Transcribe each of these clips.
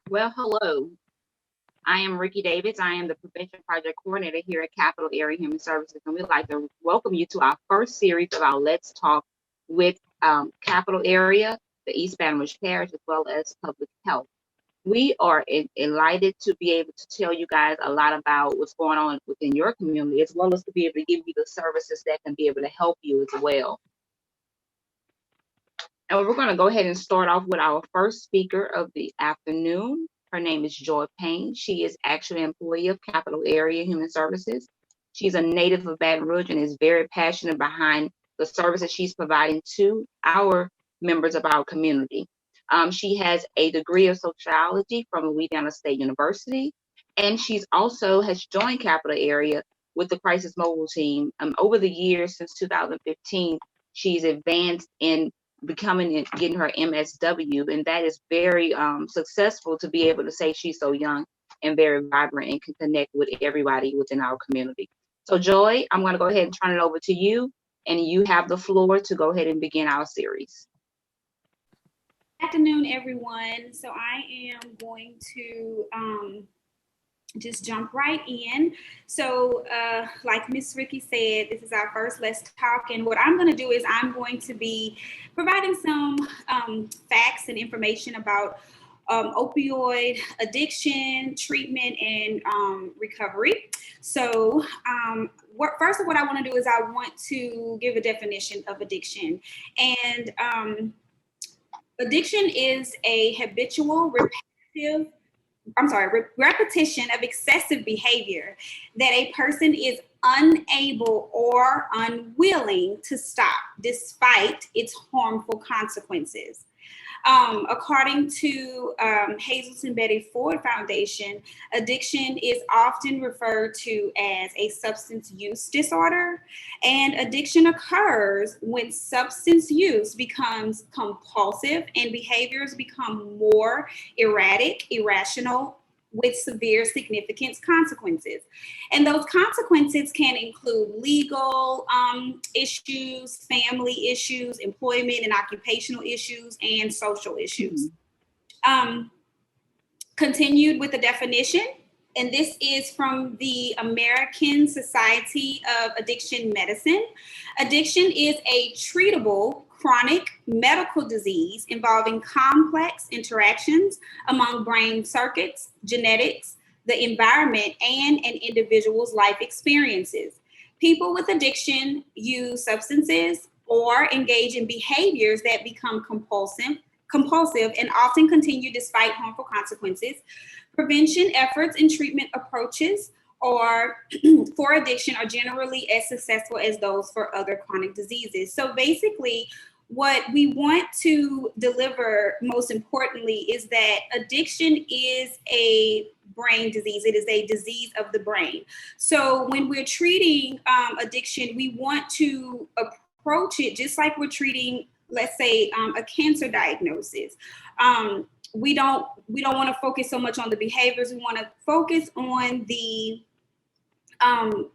Well, hello. I am Ricki Davis. I am the Prevention Project Coordinator here at Capital Area Human Services, and we'd like to welcome you to our first series of our Let's Talk with Capital Area, the East Baton Rouge Parish, as well as public health. We are delighted to be able to tell you guys a lot about what's going on within your community, as well as to be able to give you the services that can be able to help you as well. And we're going to go ahead and start off with our first speaker of the afternoon. Her name is Joi Plain. She is actually an employee of Capital Area Human Services. She's a native of Baton Rouge and is very passionate behind the services she's providing to our members of our community. She has a degree of sociology from Louisiana State University, and she's also has joined Capital Area with the Crisis Mobile Team. Over the years since 2015, she's advanced in getting her MSW, and that is very successful to be able to say she's so young and very vibrant and can connect with everybody within our community. So Joi, I'm going to go ahead and turn it over to you, and you have the floor to go ahead and begin our series. Good afternoon, everyone. So I am going to just jump right in. So like Miss Ricki said, this is our first Let's Talk, and what I'm going to do is I'm going to be providing some facts and information about opioid addiction, treatment, and recovery. So first of what I want to do is I want to give a definition of addiction. And addiction is a habitual, repetition of excessive behavior that a person is unable or unwilling to stop despite its harmful consequences. According to Hazelton Betty Ford Foundation, addiction is often referred to as a substance use disorder, and addiction occurs when substance use becomes compulsive and behaviors become more erratic, irrational, with severe significant consequences. And those consequences can include legal issues, family issues, employment and occupational issues, and social issues. Continued with the definition, and this is from the American Society of Addiction Medicine. Addiction is a treatable chronic medical disease involving complex interactions among brain circuits, genetics, the environment, and an individual's life experiences. People with addiction use substances or engage in behaviors that become compulsive and often continue despite harmful consequences. Prevention efforts and treatment approaches for addiction are generally as successful as those for other chronic diseases. So basically, what we want to deliver most importantly is that addiction is a brain disease. It is a disease of the brain. So when we're treating addiction, we want to approach it just like we're treating, let's say, a cancer diagnosis. We don't want to focus so much on the behaviors. We want to focus on the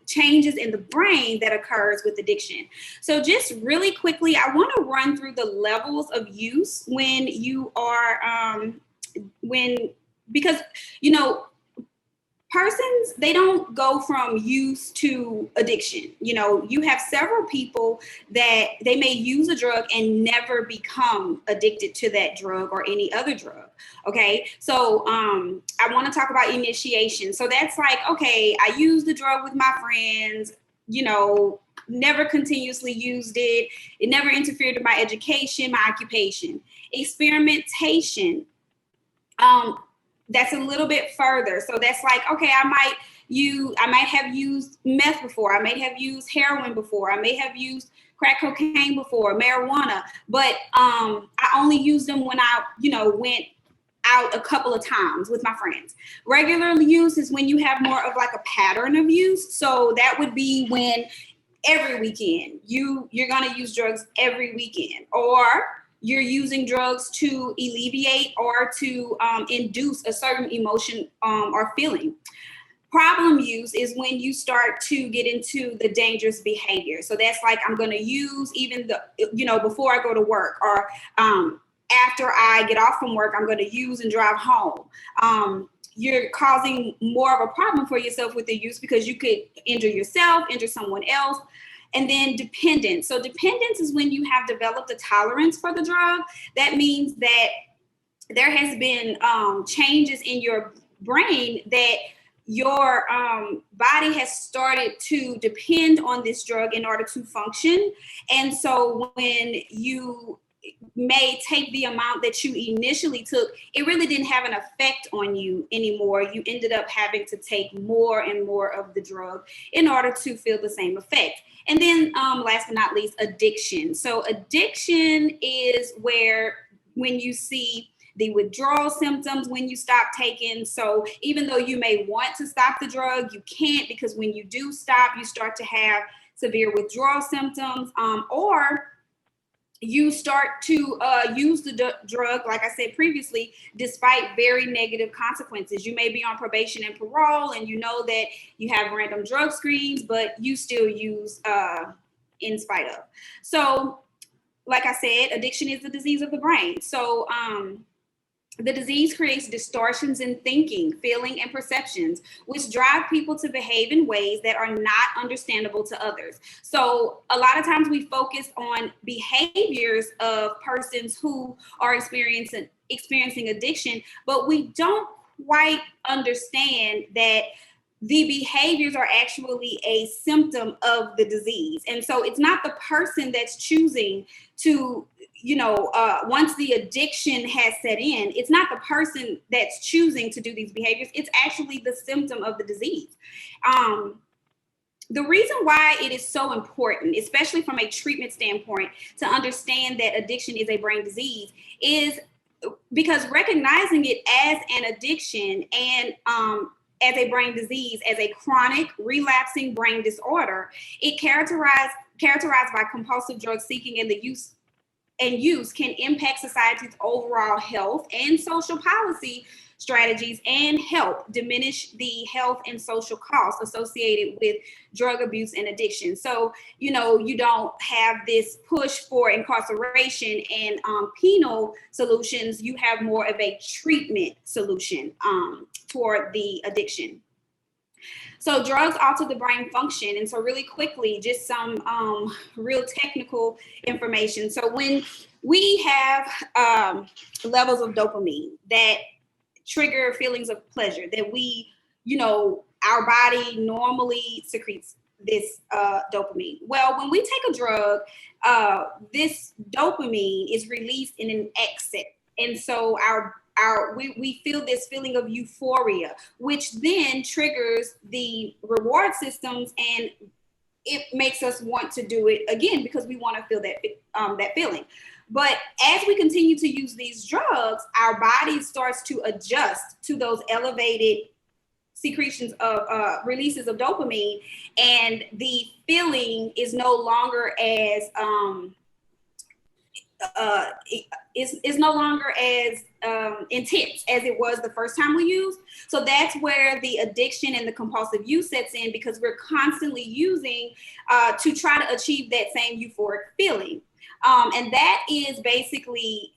changes in the brain that occurs with addiction. So just really quickly, I want to run through the levels of use when you are, because, you know, persons, they don't go from use to addiction. You know, you have several people that they may use a drug and never become addicted to that drug or any other drug. Okay, so I want to talk about initiation. So that's like, okay, I used the drug with my friends, you know, never continuously used it. It never interfered with my education, my occupation. Experimentation. That's a little bit further. So that's like, okay, I might have used meth before. I may have used heroin before. I may have used crack cocaine before, marijuana, but I only used them when I, you know, went out a couple of times with my friends. Regular use is when you have more of like a pattern of use. So that would be when every weekend you're going to use drugs every weekend, or you're using drugs to alleviate or to induce a certain emotion or feeling. Problem use is when you start to get into the dangerous behavior. So that's like, I'm going to use even before I go to work, or after I get off from work, I'm going to use and drive home. You're causing more of a problem for yourself with the use because you could injure yourself, injure someone else. And then dependence. So dependence is when you have developed a tolerance for the drug. That means that there has been changes in your brain that your body has started to depend on this drug in order to function. And so when you may take the amount that you initially took, it really didn't have an effect on you anymore. You ended up having to take more and more of the drug in order to feel the same effect. And then last but not least, addiction. So addiction is where when you see the withdrawal symptoms when you stop taking. So even though you may want to stop the drug, you can't, because when you do stop, you start to have severe withdrawal symptoms, or you start to use the drug, like I said previously, despite very negative consequences. You may be on probation and parole, and you know that you have random drug screens, but you still use in spite of. So, like I said, addiction is a disease of the brain. So, the disease creates distortions in thinking, feeling, and perceptions, which drive people to behave in ways that are not understandable to others. So a lot of times we focus on behaviors of persons who are experiencing addiction, but we don't quite understand that the behaviors are actually a symptom of the disease. And so it's not the person that's choosing to, once the addiction has set in, it's not the person that's choosing to do these behaviors. It's actually the symptom of the disease. The reason why it is so important, especially from a treatment standpoint, to understand that addiction is a brain disease is because recognizing it as an addiction and as a brain disease, as a chronic relapsing brain disorder, it characterized by compulsive drug seeking and the use can impact society's overall health and social policy strategies and help diminish the health and social costs associated with drug abuse and addiction. So, you don't have this push for incarceration and penal solutions. You have more of a treatment solution for the addiction. So drugs alter the brain function. And so really quickly, just some real technical information. So when we have levels of dopamine that trigger feelings of pleasure, that we, our body normally secretes this dopamine. Well, when we take a drug, this dopamine is released in an excess. And so we feel this feeling of euphoria, which then triggers the reward systems, and it makes us want to do it again because we want to feel that feeling. But as we continue to use these drugs, our body starts to adjust to those elevated secretions of releases of dopamine, and the feeling is no longer as intense as it was the first time we used. So that's where the addiction and the compulsive use sets in, because we're constantly using to try to achieve that same euphoric feeling. And that is basically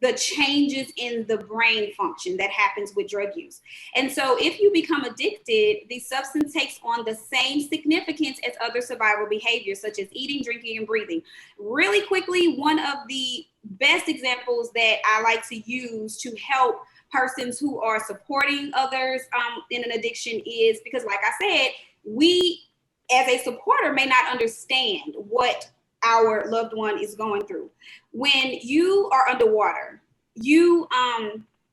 the changes in the brain function that happens with drug use. And so if you become addicted, the substance takes on the same significance as other survival behaviors, such as eating, drinking, and breathing. Really quickly, one of the best examples that I like to use to help persons who are supporting others in an addiction is because, like I said, we as a supporter may not understand what our loved one is going through. When you are underwater, you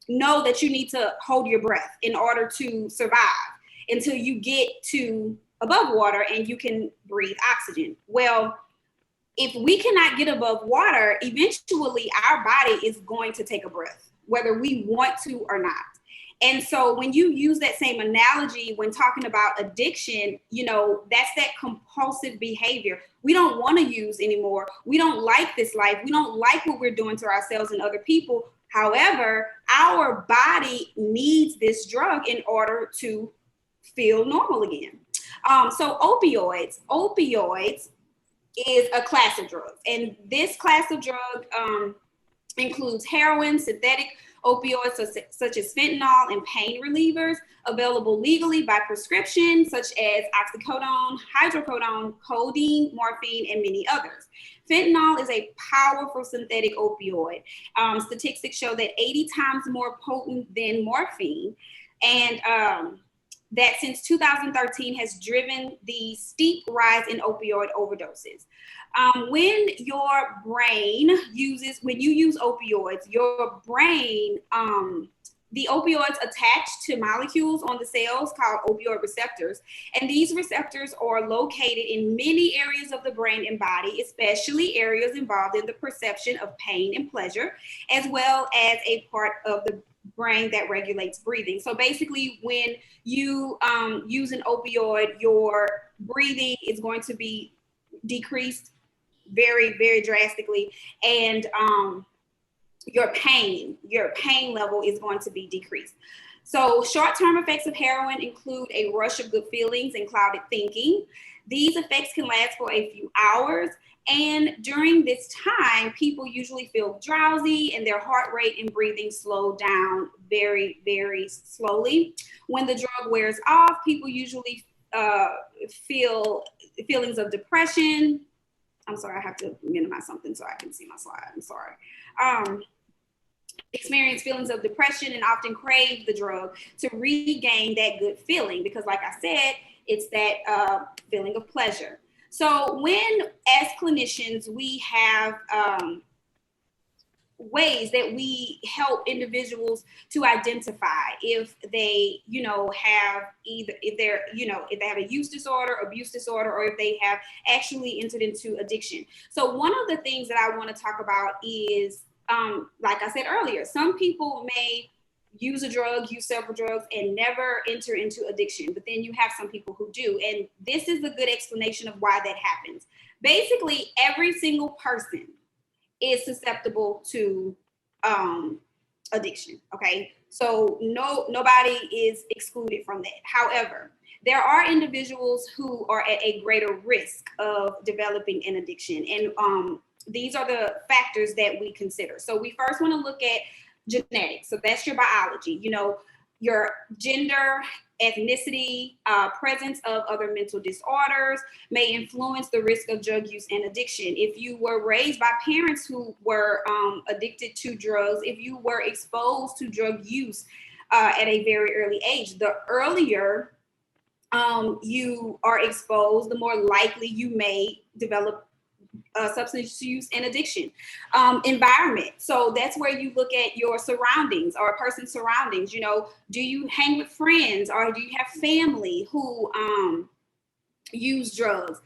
know that you need to hold your breath in order to survive until you get to above water and you can breathe oxygen. Well, if we cannot get above water, eventually our body is going to take a breath, whether we want to or not. And so when you use that same analogy when talking about addiction, that's that compulsive behavior. We don't want to use anymore. We don't like this life. We don't like what we're doing to ourselves and other people. However, our body needs this drug in order to feel normal again. So opioids is a class of drugs. And this class of drug includes heroin, synthetic opioids such as fentanyl, and pain relievers available legally by prescription, such as oxycodone, hydrocodone, codeine, morphine, and many others. Fentanyl is a powerful synthetic opioid. Statistics show that 80 times more potent than morphine, and that since 2013 has driven the steep rise in opioid overdoses. When you use opioids, your brain, the opioids attach to molecules on the cells called opioid receptors. And these receptors are located in many areas of the brain and body, especially areas involved in the perception of pain and pleasure, as well as a part of the brain that regulates breathing. So basically, when you use an opioid, your breathing is going to be decreased very, very drastically, and your pain level is going to be decreased. So short-term effects of heroin include a rush of good feelings and clouded thinking. These effects can last for a few hours, and during this time, people usually feel drowsy and their heart rate and breathing slow down very, very slowly. When the drug wears off, people usually feel feelings of depression. I'm sorry, I have to minimize something so I can see my slide. I'm sorry. Experience feelings of depression and often crave the drug to regain that good feeling, because like I said, it's that feeling of pleasure. So when, as clinicians, we have ways that we help individuals to identify if they, have if they have a use disorder, abuse disorder, or if they have actually entered into addiction. So one of the things that I want to talk about is, like I said earlier, some people may use several drugs and never enter into addiction, but then you have some people who do. And this is a good explanation of why that happens. Basically, every single person is susceptible to addiction, okay? So nobody is excluded from that. However, there are individuals who are at a greater risk of developing an addiction. And these are the factors that we consider. So we first want to look at genetics. So that's your biology, your gender, ethnicity, presence of other mental disorders may influence the risk of drug use and addiction. If you were raised by parents who were addicted to drugs, if you were exposed to drug use at a very early age, the earlier you are exposed, the more likely you may develop substance use and addiction. Environment. So that's where you look at your surroundings, or a person's surroundings. Do you hang with friends, or do you have family who use drugs?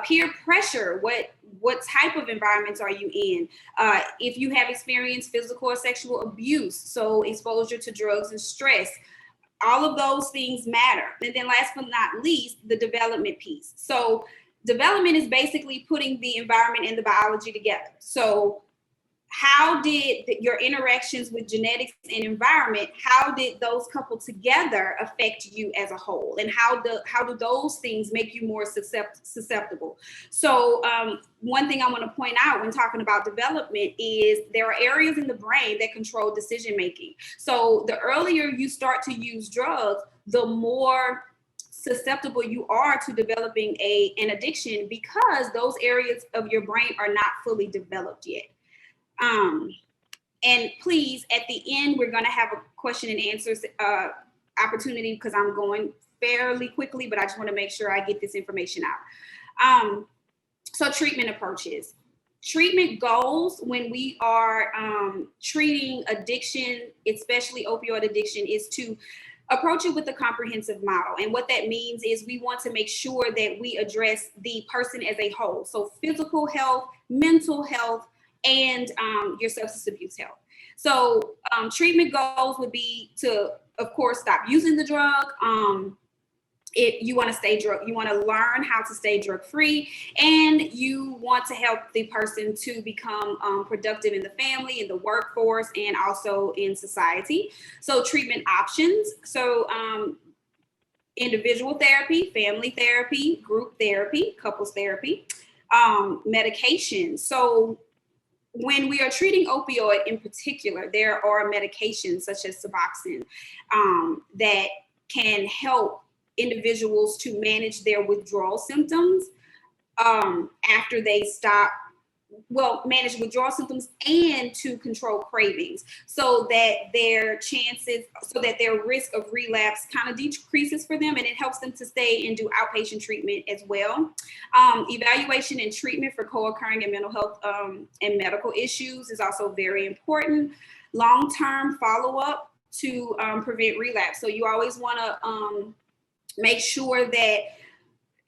Peer pressure. What type of environments are you in? If you have experienced physical or sexual abuse, so exposure to drugs and stress, all of those things matter. And then last but not least, the development piece. So development is basically putting the environment and the biology together. So how did your interactions with genetics and environment, how did those coupled together affect you as a whole? And how do those things make you more susceptible? So one thing I want to point out when talking about development is there are areas in the brain that control decision making. So the earlier you start to use drugs, the more susceptible you are to developing an addiction, because those areas of your brain are not fully developed yet. And please, at the end, we're going to have a question and answers opportunity, because I'm going fairly quickly, but I just want to make sure I get this information out. So treatment approaches. Treatment goals when we are treating addiction, especially opioid addiction, is to approach it with a comprehensive model. And what that means is we want to make sure that we address the person as a whole. So physical health, mental health, and your substance abuse health. So treatment goals would be to, of course, stop using the drug. If you want to learn how to stay drug free, and you want to help the person to become productive in the family, in the workforce, and also in society. So treatment options. So individual therapy, family therapy, group therapy, couples therapy, medication. So when we are treating opioid in particular, there are medications such as Suboxone that can help individuals to manage their withdrawal symptoms after they stop, manage withdrawal symptoms and to control cravings so that their risk of relapse kind of decreases for them, and it helps them to stay and do outpatient treatment as well. Evaluation and treatment for co-occurring and mental health and medical issues is also very important. Long-term follow-up to prevent relapse. So you always want to make sure that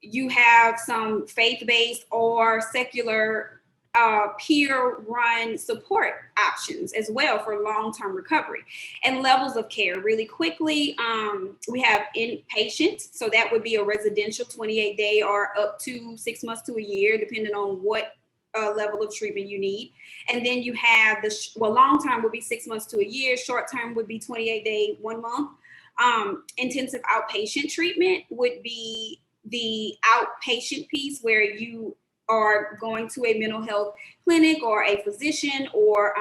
you have some faith-based or secular peer-run support options as well for long-term recovery. And levels of care, really quickly, we have inpatient, so that would be a residential 28-day or up to 6 months to a year, depending on what level of treatment you need. And then you have long-term would be 6 months to a year, short-term would be 28-day, 1 month. Intensive outpatient treatment would be the outpatient piece where you are going to a mental health clinic or a physician, or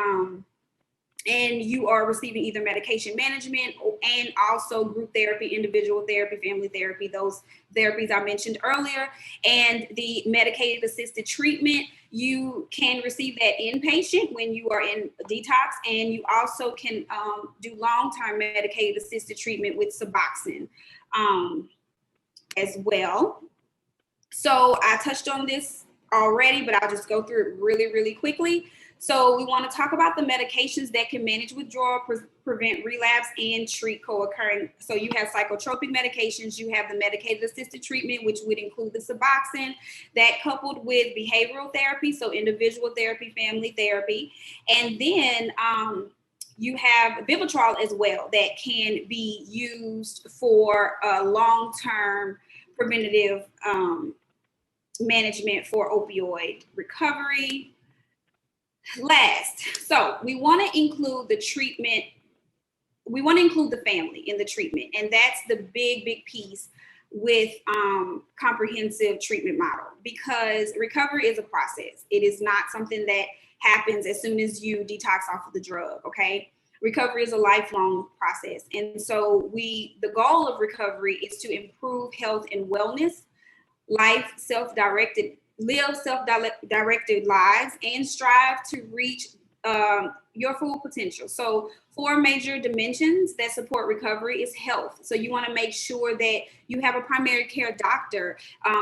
and you are receiving either medication management and also group therapy, individual therapy, family therapy, those therapies I mentioned earlier. And the medicated assisted treatment, you can receive that inpatient when you are in detox, and you also can do long-term medicated assisted treatment with Suboxone as well. So I touched on this already, but I'll just go through it really, really quickly. So we want to talk about the medications that can manage withdrawal, prevent relapse, and treat co-occurring. So you have psychotropic medications, you have the medicated assisted treatment, which would include the Suboxone, that coupled with behavioral therapy, so individual therapy, family therapy. And then you have Withdrawal as well that can be used for long-term preventative management for opioid recovery. Last, so we want to include the treatment. We want to include the family in the treatment, and that's the big piece with comprehensive treatment model, because recovery is a process. It is not something that happens as soon as you detox off of the drug. Okay, recovery is a lifelong process, and so the goal of recovery is to improve health and wellness, live self-directed lives, and strive to reach your full potential. So 4 major dimensions that support recovery is health. So you want to make sure that you have a primary care doctor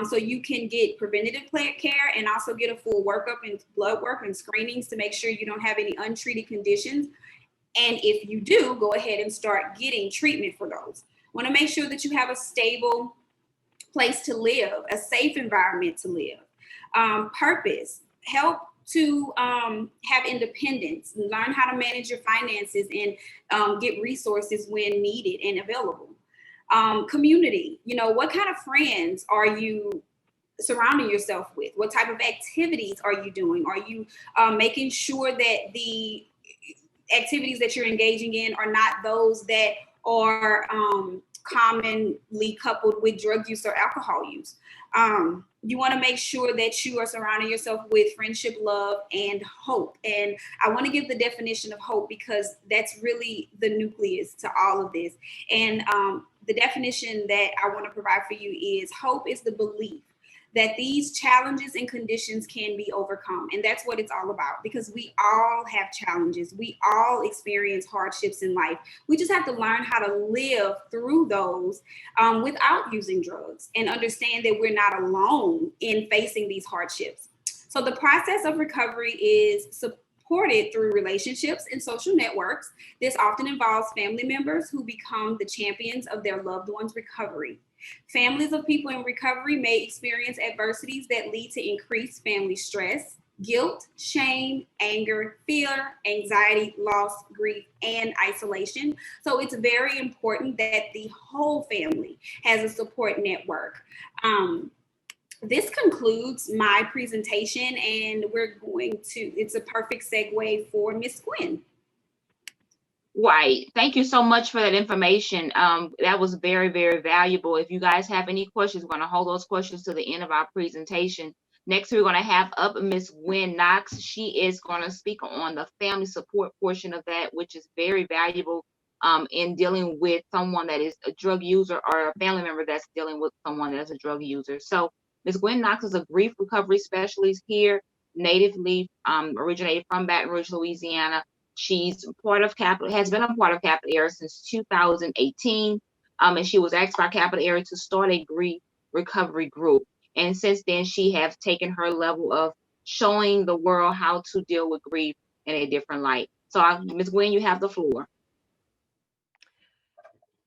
so you can get preventative care and also get a full workup and blood work and screenings to make sure you don't have any untreated conditions. And if you do, go ahead and start getting treatment for those. Want to make sure that you have a stable place to live, a safe environment to live. Purpose, help to have independence, learn how to manage your finances, and get resources when needed and available. Community, what kind of friends are you surrounding yourself with? What type of activities are you doing? Are you making sure that the activities that you're engaging in are not those that are commonly coupled with drug use or alcohol use? You want to make sure that you are surrounding yourself with friendship, love, and hope. And I want to give the definition of hope because that's really the nucleus to all of this. And the definition that I want to provide for you is hope is the belief that these challenges and conditions can be overcome. And that's what it's all about, because we all have challenges. We all experience hardships in life. We just have to learn how to live through those without using drugs, and understand that we're not alone in facing these hardships. So the process of recovery is supported through relationships and social networks. This often involves family members who become the champions of their loved one's recovery. Families of people in recovery may experience adversities that lead to increased family stress, guilt, shame, anger, fear, anxiety, loss, grief, and isolation. So it's very important that the whole family has a support network. This concludes my presentation, and it's a perfect segue for Miss Gwen. Right. Thank you so much for that information. That was very, very valuable. If you guys have any questions, we're going to hold those questions to the end of our presentation. Next, we're going to have up Miss Gwen Knox. She is going to speak on the family support portion of that, which is very valuable in dealing with someone that is a drug user or a family member that's dealing with someone that's a drug user. So Ms. Gwen Knox is a grief recovery specialist here, natively originated from Baton Rouge, Louisiana. She's part of Capital, has been a part of Capital Era since 2018, and she was asked by Capital Era to start a grief recovery group. And since then, she has taken her level of showing the world how to deal with grief in a different light. So, Ms. Gwen, you have the floor.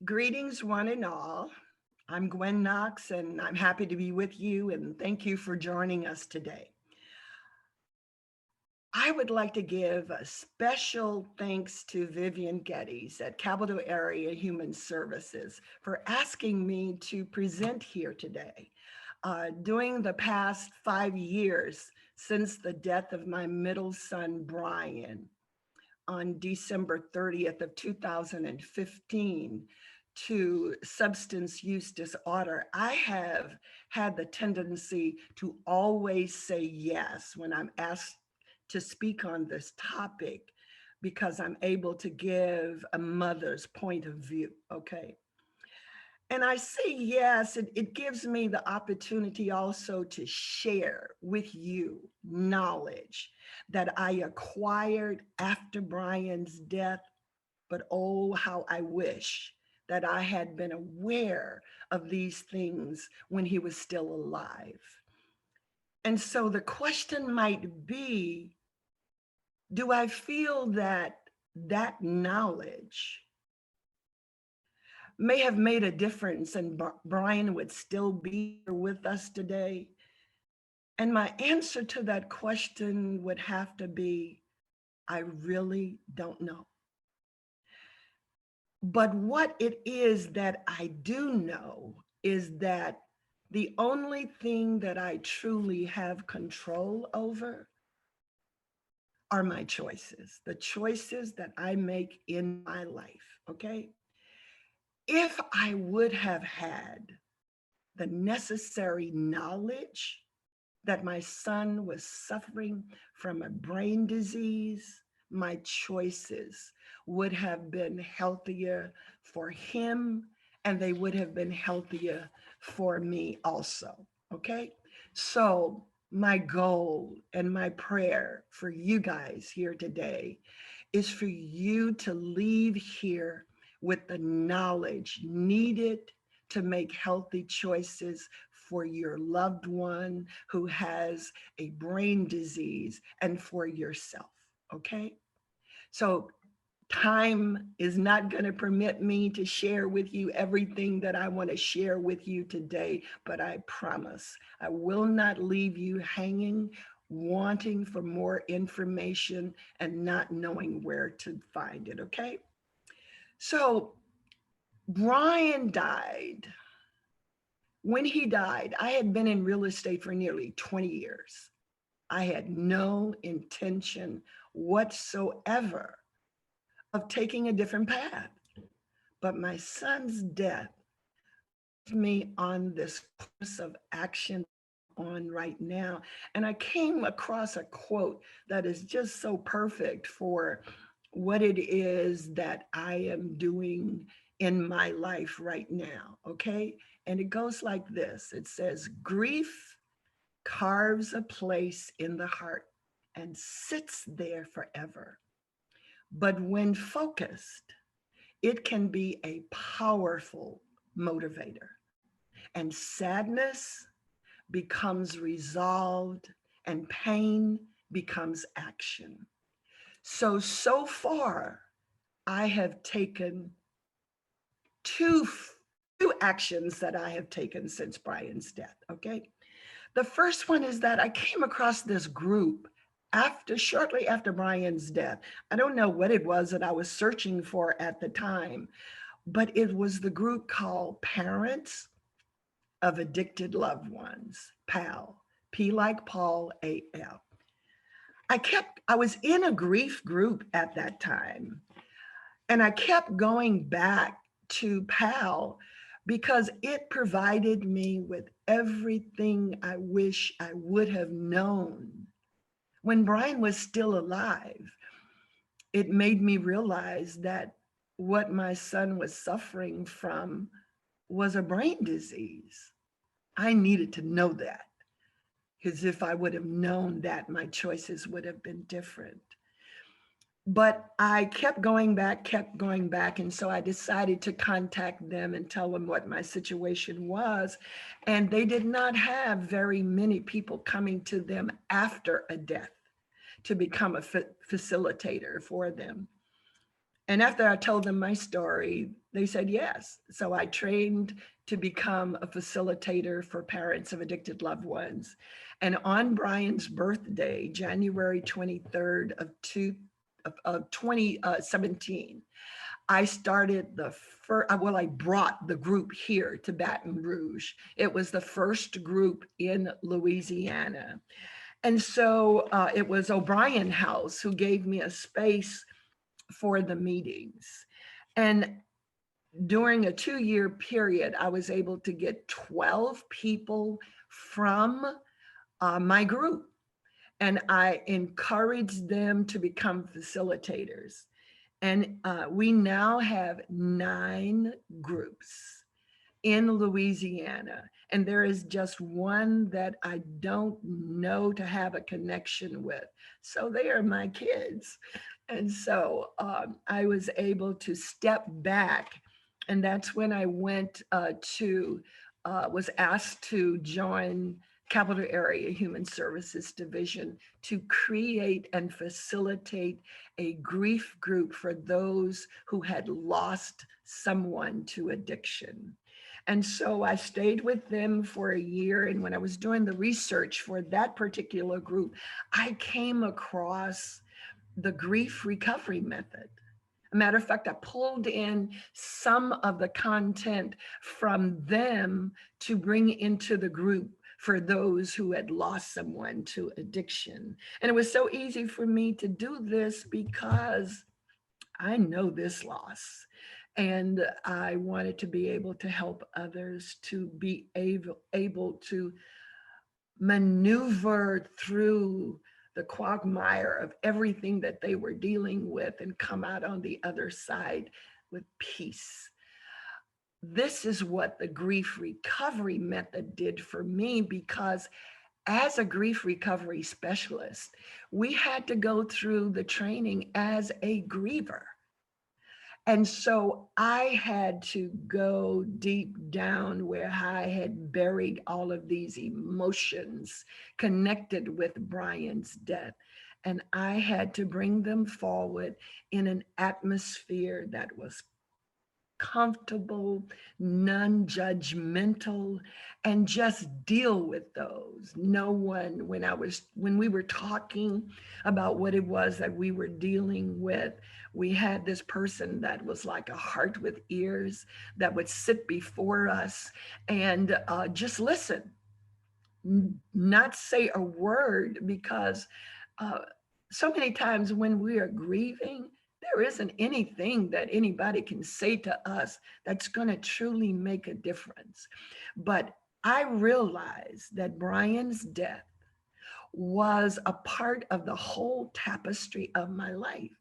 Greetings, one and all. I'm Gwen Knox, and I'm happy to be with you, and thank you for joining us today. I would like to give a special thanks to Vivian Geddes at Capital Area Human Services for asking me to present here today. During the past 5 years since the death of my middle son, Brian, on December 30th of 2015, to substance use disorder, I have had the tendency to always say yes when I'm asked to speak on this topic, because I'm able to give a mother's point of view, okay? And I say yes, it gives me the opportunity also to share with you knowledge that I acquired after Brian's death, but oh, how I wish that I had been aware of these things when he was still alive. And so the question might be, do I feel that that knowledge may have made a difference and Brian would still be here with us today? And my answer to that question would have to be, I really don't know. But what it is that I do know is that the only thing that I truly have control over are my choices, the choices that I make in my life, okay? If I would have had the necessary knowledge that my son was suffering from a brain disease, my choices would have been healthier for him, and they would have been healthier for me also, okay? So my goal and my prayer for you guys here today is for you to leave here with the knowledge needed to make healthy choices for your loved one who has a brain disease and for yourself, okay? So time is not going to permit me to share with you everything that I want to share with you today, but I promise I will not leave you hanging, wanting for more information and not knowing where to find it, okay? So Brian died. When he died, I had been in real estate for nearly 20 years. I had no intention whatsoever of taking a different path. But my son's death put me on this course of action on right now. And I came across a quote that is just so perfect for what it is that I am doing in my life right now, okay? And it goes like this. It says, grief carves a place in the heart and sits there forever. But when focused, it can be a powerful motivator. And sadness becomes resolved and pain becomes action. So far, I have taken two actions that I have taken since Brian's death, okay? The first one is that I came across this group shortly after Brian's death. I don't know what it was that I was searching for at the time, but it was the group called Parents of Addicted Loved Ones, PAL, P like Paul, A-L. I was in a grief group at that time, and I kept going back to PAL because it provided me with everything I wish I would have known when Brian was still alive. It made me realize that what my son was suffering from was a brain disease. I needed to know that, because if I would have known that, my choices would have been different. But I kept going back. And so I decided to contact them and tell them what my situation was. And they did not have very many people coming to them after a death to become a facilitator for them. And after I told them my story, they said yes. So I trained to become a facilitator for parents of addicted loved ones. And on Brian's birthday, January 23rd of 2017, I started the first, well, I brought the group here to Baton Rouge. It was the first group in Louisiana. And so it was O'Brien House who gave me a space for the meetings. And during a 2-year period, I was able to get 12 people from my group. And I encouraged them to become facilitators. And we now have 9 groups in Louisiana. And there is just one that I don't know to have a connection with. So they are my kids. And so I was able to step back. And that's when I went was asked to join Capital Area Human Services Division to create and facilitate a grief group for those who had lost someone to addiction. And so I stayed with them for a year. And when I was doing the research for that particular group, I came across the grief recovery method. A matter of fact, I pulled in some of the content from them to bring into the group for those who had lost someone to addiction. And it was so easy for me to do this because I know this loss. And I wanted to be able to help others to be able to maneuver through the quagmire of everything that they were dealing with and come out on the other side with peace. This is what the grief recovery method did for me, because as a grief recovery specialist, we had to go through the training as a griever. And so I had to go deep down where I had buried all of these emotions connected with Brian's death. And I had to bring them forward in an atmosphere that was comfortable, non-judgmental, and just deal with those. No one, when we were talking about what it was that we were dealing with, we had this person that was like a heart with ears that would sit before us and just listen, not say a word, because so many times when we are grieving, there isn't anything that anybody can say to us that's going to truly make a difference. But I realized that Brian's death was a part of the whole tapestry of my life.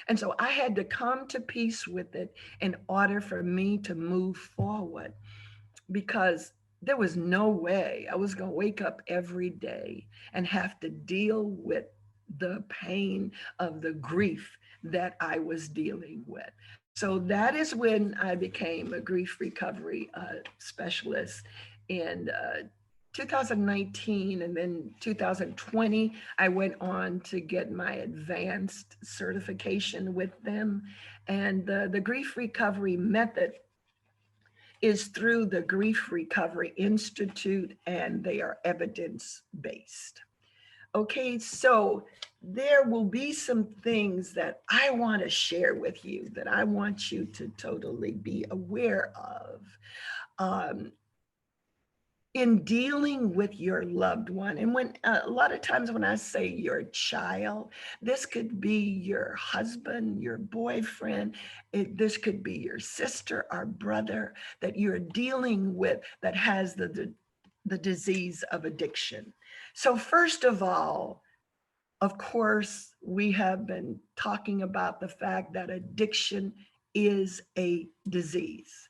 And so I had to come to peace with it in order for me to move forward, because there was no way I was going to wake up every day and have to deal with the pain of the grief that I was dealing with. So that is when I became a grief recovery specialist in 2019, and then 2020, I went on to get my advanced certification with them. And the grief recovery method is through the Grief Recovery Institute, and they are evidence-based. Okay, so there will be some things that I want to share with you that I want you to totally be aware of. in dealing with your loved one. And when a lot of times when I say your child, this could be your husband, your boyfriend, this could be your sister or brother that you're dealing with that has the disease of addiction. So first of course, we have been talking about the fact that addiction is a disease.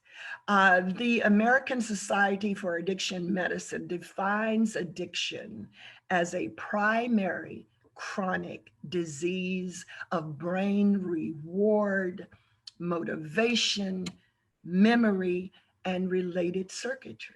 The American Society for Addiction Medicine defines addiction as a primary chronic disease of brain reward, motivation, memory, and related circuitry.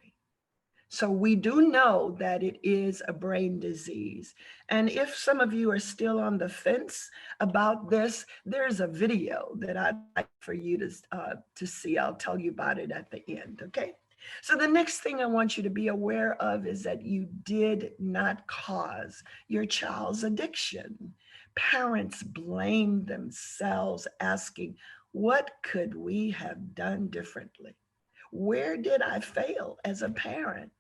So we do know that it is a brain disease. And if some of you are still on the fence about this, there's a video that I'd like for you to see. I'll tell you about it at the end, okay? So the next thing I want you to be aware of is that you did not cause your child's addiction. Parents blame themselves, asking, what could we have done differently? Where did I fail as a parent?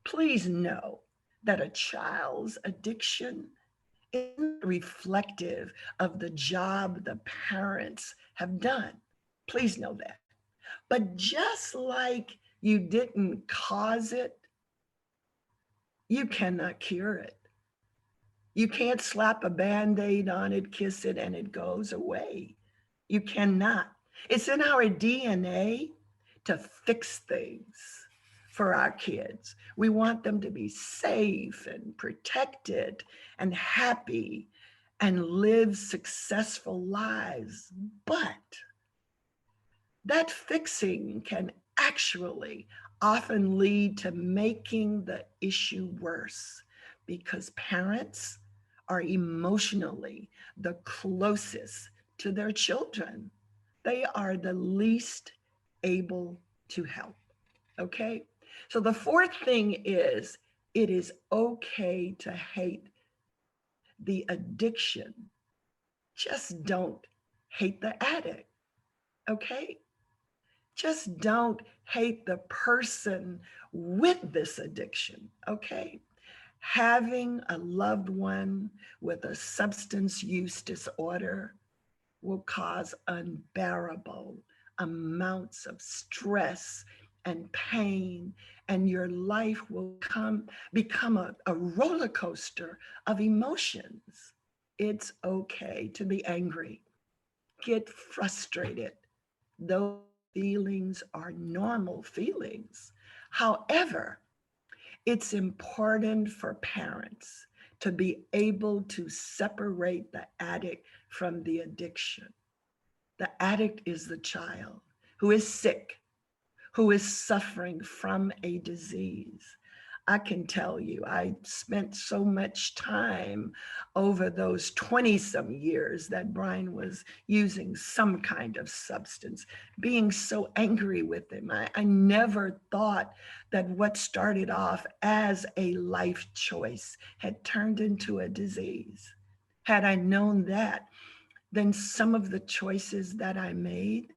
Please know that a child's addiction isn't reflective of the job the parents have done. Please know that. But just like you didn't cause it, you cannot cure it. You can't slap a Band-Aid on it, kiss it, and it goes away. You cannot. It's in our DNA to fix things for our kids. We want them to be safe and protected and happy and live successful lives. But that fixing can actually often lead to making the issue worse because parents are emotionally the closest to their children. They are the least able to help, okay? So the fourth thing is, it is okay to hate the addiction. Just don't hate the addict, okay? Just don't hate the person with this addiction, okay? Having a loved one with a substance use disorder will cause unbearable amounts of stress and pain, and your life will become a roller coaster of emotions. It's okay to be angry, get frustrated. Those feelings are normal feelings. However, it's important for parents to be able to separate the addict from the addiction. The addict is the child who is sick, who is suffering from a disease. I can tell you, I spent so much time over those 20 some years that Brian was using some kind of substance, being so angry with him. I never thought that what started off as a life choice had turned into a disease. Had I known that, then some of the choices that I made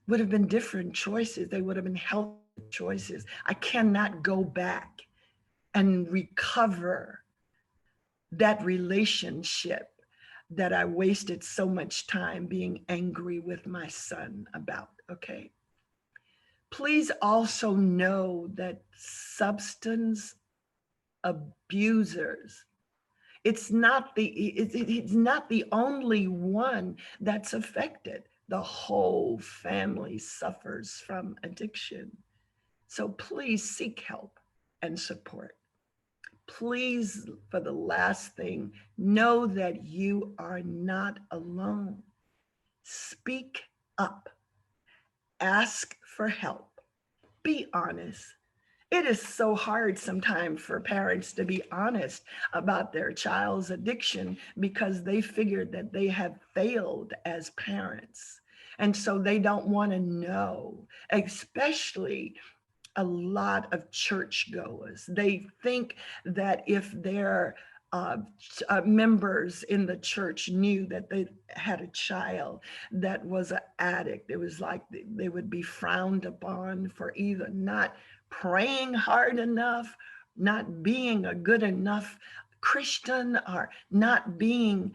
would have been different choices. They would have been healthy choices. I cannot go back and recover that relationship that I wasted so much time being angry with my son about, okay? Please also know that substance abusers, it's not the only one that's affected. The whole family suffers from addiction. So please seek help and support. Please, for the last thing, know that you are not alone. Speak up. Ask for help. Be honest. It is so hard sometimes for parents to be honest about their child's addiction because they figured that they have failed as parents. And so they don't want to know, especially a lot of churchgoers. They think that if their members in the church knew that they had a child that was an addict, it was like they would be frowned upon for either not praying hard enough, not being a good enough Christian, or not being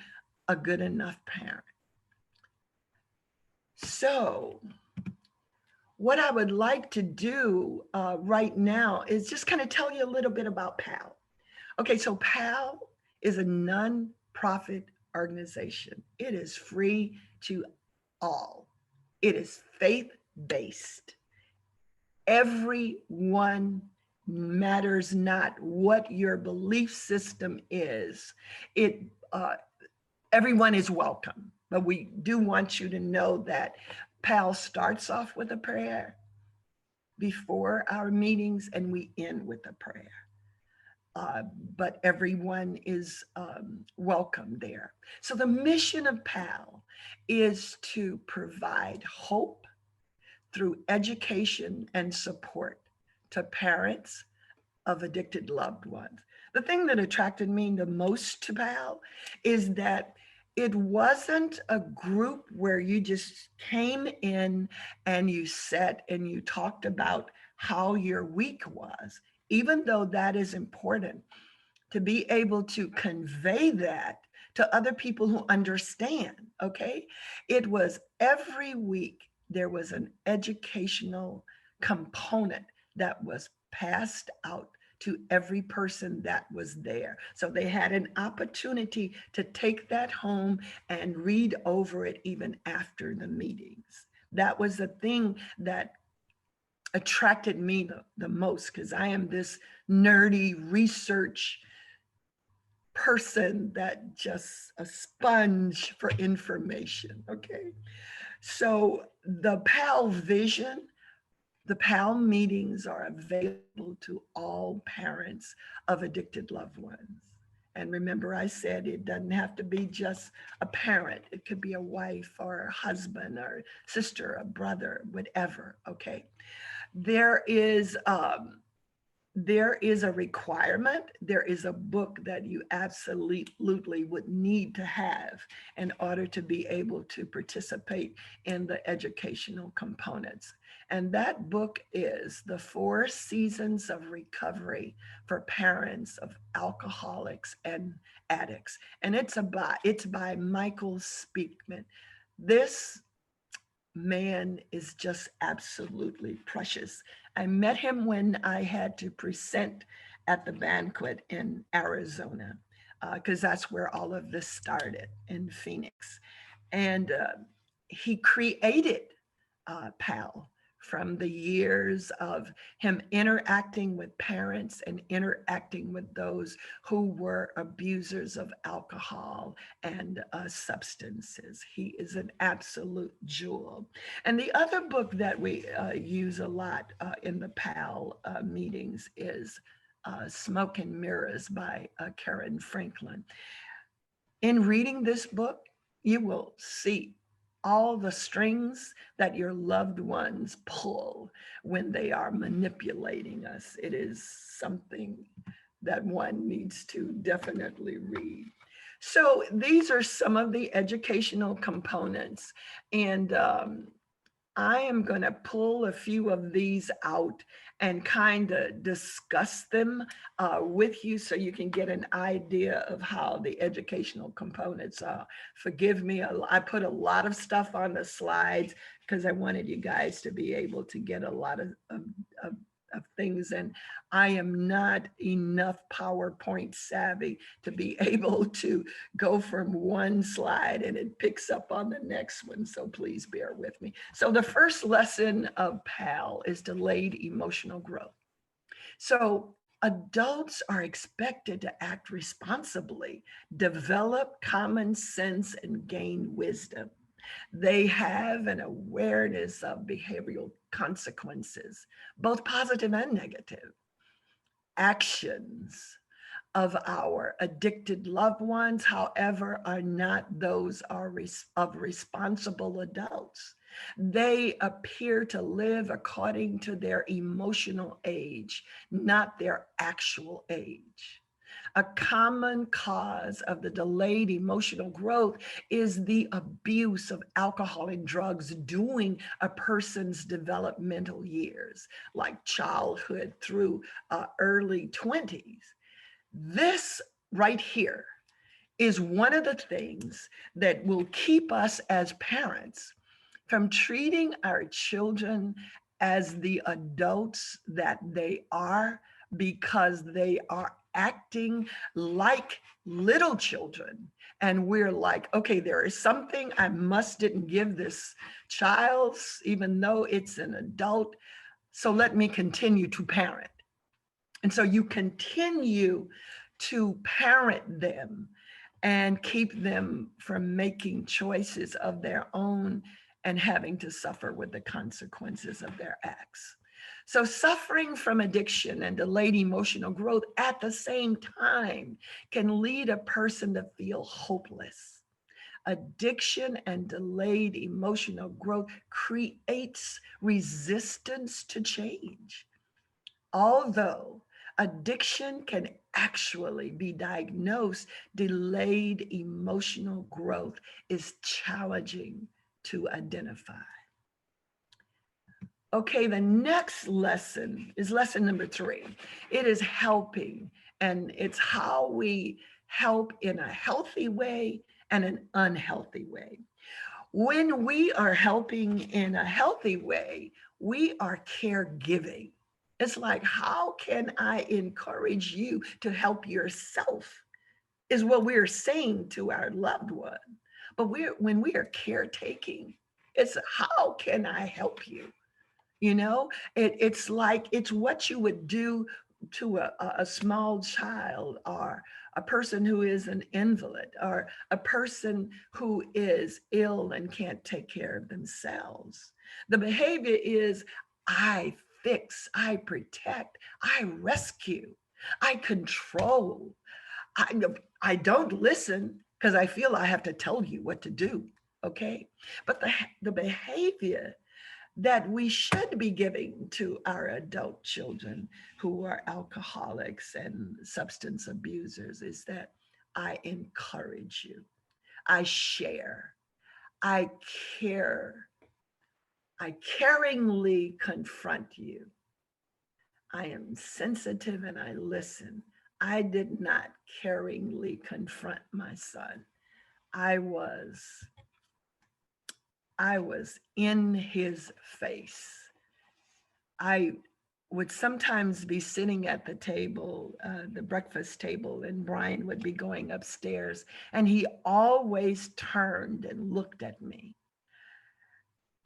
a good enough parent. So what I would like to do right now is just kind of tell you a little bit about PAL. Okay, so PAL is a non-profit organization. It is free to all. It is faith-based. Everyone, matters not what your belief system is. Everyone is welcome, but we do want you to know that PAL starts off with a prayer before our meetings, and we end with a prayer. But everyone is welcome there. So the mission of PAL is to provide hope through education and support to parents of addicted loved ones. The thing that attracted me the most to PAL is that it wasn't a group where you just came in and you sat and you talked about how your week was, even though that is important, to be able to convey that to other people who understand, okay? It was every week there was an educational component that was passed out to every person that was there. So they had an opportunity to take that home and read over it even after the meetings. That was the thing that attracted me the most, because I am this nerdy research person that just a sponge for information, okay? So the PAL vision, the PAL meetings are available to all parents of addicted loved ones. And remember, I said it doesn't have to be just a parent. It could be a wife or a husband or sister, a brother, whatever, okay? There is a requirement. There is a book that you absolutely would need to have in order to be able to participate in the educational components. And that book is The 4 Seasons of Recovery for Parents of Alcoholics and Addicts. And it's by Michael Speakman. This man is just absolutely precious. I met him when I had to present at the banquet in Arizona, because that's where all of this started, in Phoenix. And he created PAL from the years of him interacting with parents and interacting with those who were abusers of alcohol and substances. He is an absolute jewel. And the other book that we use a lot in the PAL meetings is Smoke and Mirrors by Karen Franklin. In reading this book, you will see all the strings that your loved ones pull when they are manipulating us. It is something that one needs to definitely read. So these are some of the educational components. And I am going to pull a few of these out and kind of discuss them with you so you can get an idea of how the educational components are. Forgive me, I put a lot of stuff on the slides because I wanted you guys to be able to get a lot of things, and I am not enough PowerPoint savvy to be able to go from one slide and it picks up on the next one, so please bear with me. So the first lesson of PAL is delayed emotional growth. So adults are expected to act responsibly, develop common sense, and gain wisdom. They have an awareness of behavioral consequences, both positive and negative. Actions of our addicted loved ones, however, are not those of responsible adults. They appear to live according to their emotional age, not their actual age. A common cause of the delayed emotional growth is the abuse of alcohol and drugs during a person's developmental years, like childhood through early 20s. This right here is one of the things that will keep us as parents from treating our children as the adults that they are, because they are acting like little children. And we're like, okay, there is something I mustn't give this child, even though it's an adult. So let me continue to parent. And so you continue to parent them and keep them from making choices of their own and having to suffer with the consequences of their acts. So suffering from addiction and delayed emotional growth at the same time can lead a person to feel hopeless. Addiction and delayed emotional growth creates resistance to change. Although addiction can actually be diagnosed, delayed emotional growth is challenging to identify. Okay, the next lesson is lesson number 3. It is helping, and it's how we help in a healthy way and an unhealthy way. When we are helping in a healthy way, we are caregiving. It's like, how can I encourage you to help yourself? Is what we're saying to our loved one. But when we are caretaking, it's how can I help you? You know, it's like, it's what you would do to a small child, or a person who is an invalid, or a person who is ill and can't take care of themselves. The behavior is, I fix, I protect, I rescue, I control. I don't listen because I feel I have to tell you what to do. Okay. But the behavior that we should be giving to our adult children who are alcoholics and substance abusers is that I encourage you, I share, I care, I caringly confront you. I am sensitive and I listen. I did not caringly confront my son. I was in his face. I would sometimes be sitting at the table, the breakfast table, and Brian would be going upstairs, and he always turned and looked at me.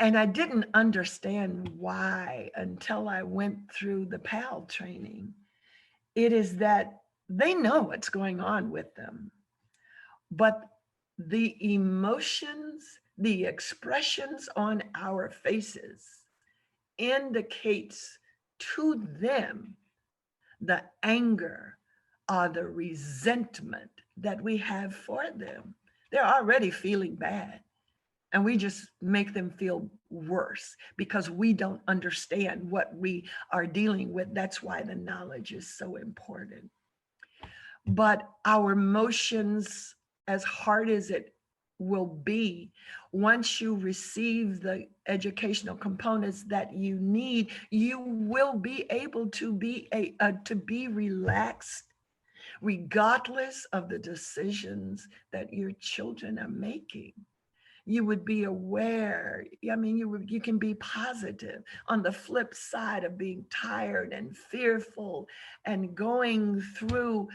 And I didn't understand why until I went through the PAL training. It is that they know what's going on with them, but the emotions, the expressions on our faces indicates to them the anger or the resentment that we have for them. They're already feeling bad, and we just make them feel worse because we don't understand what we are dealing with. That's why the knowledge is so important. But our emotions, as hard as it will be, once you receive the educational components that you need, you will be able to be relaxed, regardless of the decisions that your children are making. You would be aware. I mean, you can be positive on the flip side of being tired and fearful and going through,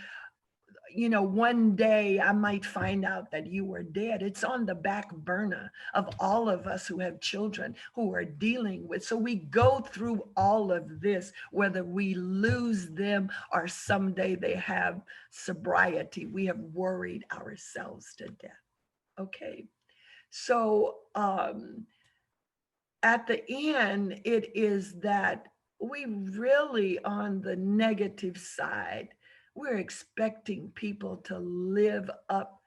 one day I might find out that you were dead. It's on the back burner of all of us who have children who are dealing with. So we go through all of this, whether we lose them or someday they have sobriety. We have worried ourselves to death. Okay. So at the end, it is that we really, on the negative side, we're expecting people to live up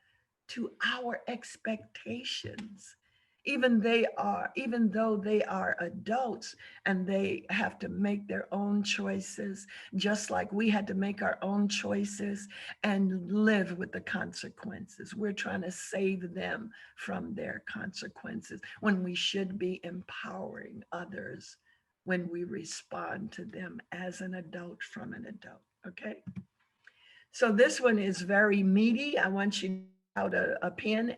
to our expectations. even though they are adults and they have to make their own choices, just like we had to make our own choices and live with the consequences. We're trying to save them from their consequences when we should be empowering others when we respond to them as an adult from an adult. Okay, so this one is very meaty. I want you to out a pen.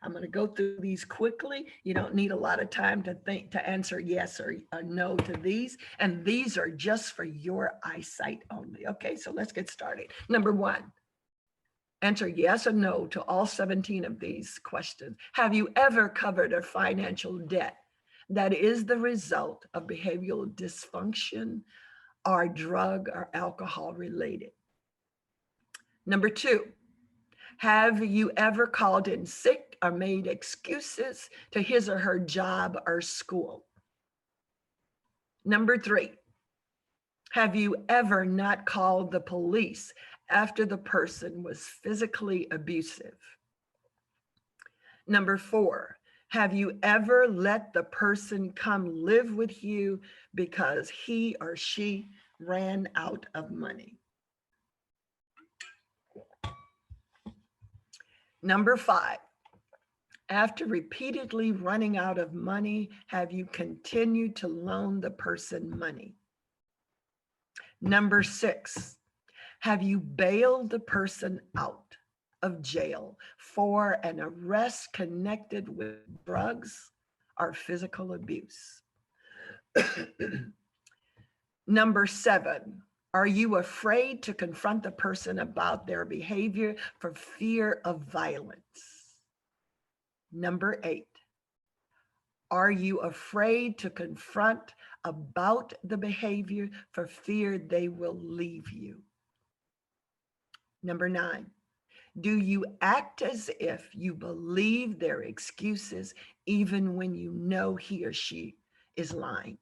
I'm going to go through these quickly. You don't need a lot of time to think to answer yes or no to these. And these are just for your eyesight only. Okay, so let's get started. Number one, answer yes or no to all 17 of these questions. Have you ever covered a financial debt that is the result of behavioral dysfunction or drug or alcohol related? Number two, have you ever called in sick or made excuses to his or her job or school? Number three, have you ever not called the police after the person was physically abusive? Number four, have you ever let the person come live with you because he or she ran out of money? Number five, after repeatedly running out of money, have you continued to loan the person money? Number six, have you bailed the person out of jail for an arrest connected with drugs or physical abuse? Number seven, are you afraid to confront the person about their behavior for fear of violence? Number eight, are you afraid to confront about the behavior for fear they will leave you? Number nine, do you act as if you believe their excuses even when you know he or she is lying?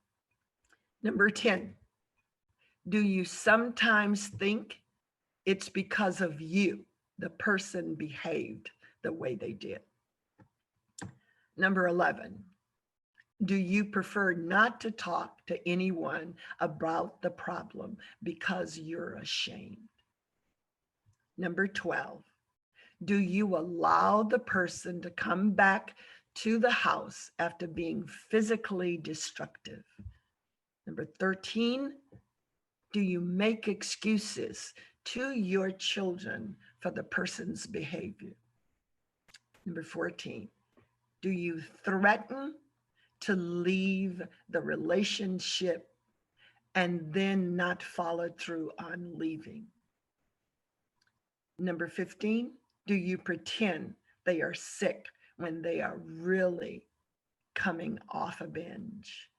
Number 10, do you sometimes think it's because of you the person behaved the way they did? Number 11, do you prefer not to talk to anyone about the problem because you're ashamed? Number 12, do you allow the person to come back to the house after being physically destructive? Number 13, do you make excuses to your children for the person's behavior? Number 14, do you threaten to leave the relationship and then not follow through on leaving? Number 15, do you pretend they are sick when they are really coming off a binge?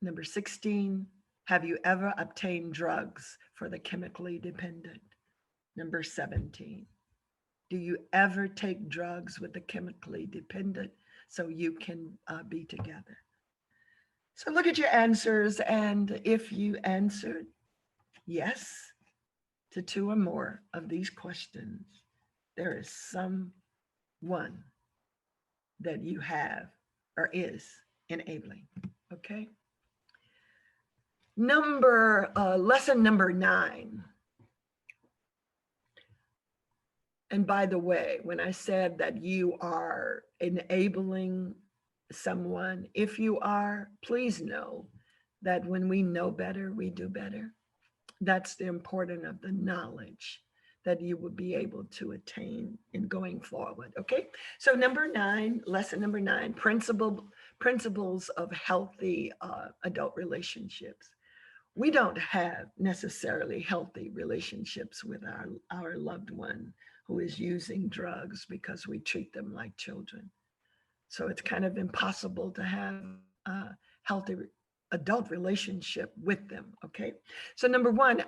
Number 16, have you ever obtained drugs for the chemically dependent? Number 17, do you ever take drugs with the chemically dependent so you can be together? So look at your answers, and if you answered yes to two or more of these questions, there is someone that you have or is enabling, okay? Lesson number 9. And by the way, when I said that you are enabling someone, if you are, please know that when we know better, we do better. That's the importance of the knowledge that you will be able to attain in going forward, okay? So number 9, lesson number 9, principles of healthy adult relationships. We don't have necessarily healthy relationships with our loved one who is using drugs because we treat them like children. So it's kind of impossible to have a healthy adult relationship with them, okay? So number 1,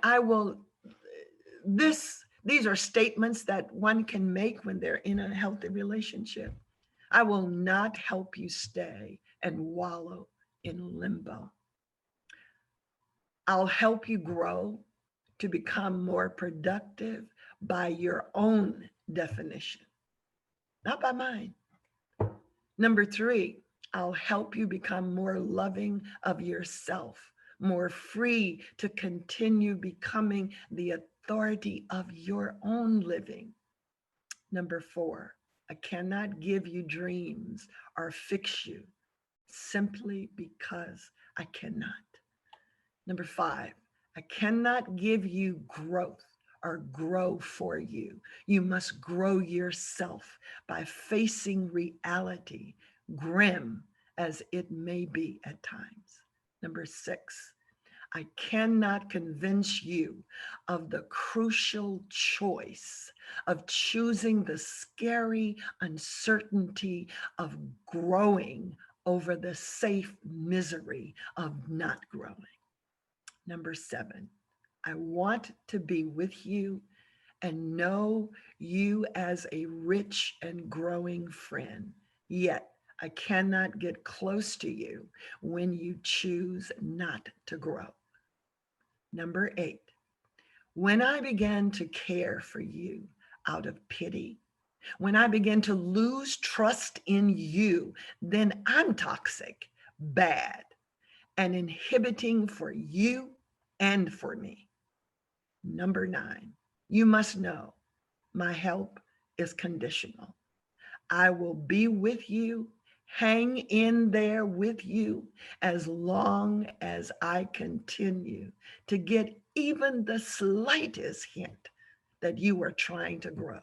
these are statements that one can make when they're in a healthy relationship. I will not help you stay and wallow in limbo. I'll help you grow to become more productive by your own definition, not by mine. Number 3, I'll help you become more loving of yourself, more free to continue becoming the authority of your own living. Number 4, I cannot give you dreams or fix you simply because I cannot. Number 5, I cannot give you growth or grow for you. You must grow yourself by facing reality, grim as it may be at times. Number 6, I cannot convince you of the crucial choice of choosing the scary uncertainty of growing over the safe misery of not growing. Number 7, I want to be with you and know you as a rich and growing friend, yet I cannot get close to you when you choose not to grow. Number 8, when I began to care for you out of pity, when I begin to lose trust in you, then I'm toxic, bad, and inhibiting for you and for me. Number 9, you must know my help is conditional. I will be with you, hang in there with you as long as I continue to get even the slightest hint that you are trying to grow.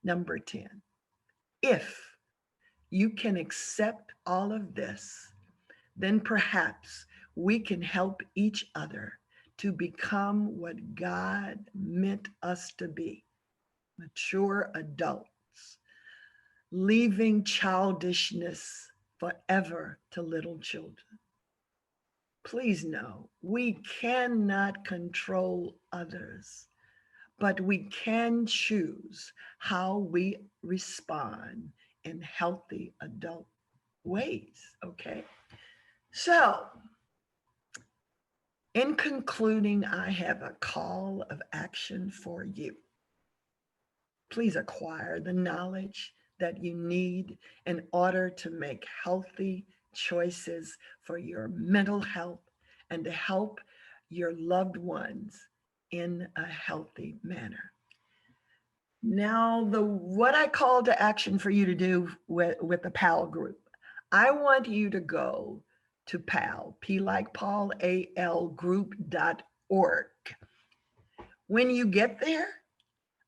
Number 10, if you can accept all of this, then perhaps we can help each other to become what God meant us to be, mature adults, leaving childishness forever to little children. Please know, we cannot control others, but we can choose how we respond in healthy adult ways, okay? So, in concluding, I have a call of action for you. Please acquire the knowledge that you need in order to make healthy choices for your mental health and to help your loved ones in a healthy manner. Now, what I call to action for you to do with the PAL group, I want you to go to PAL, P like Paul, AL group.org. When you get there,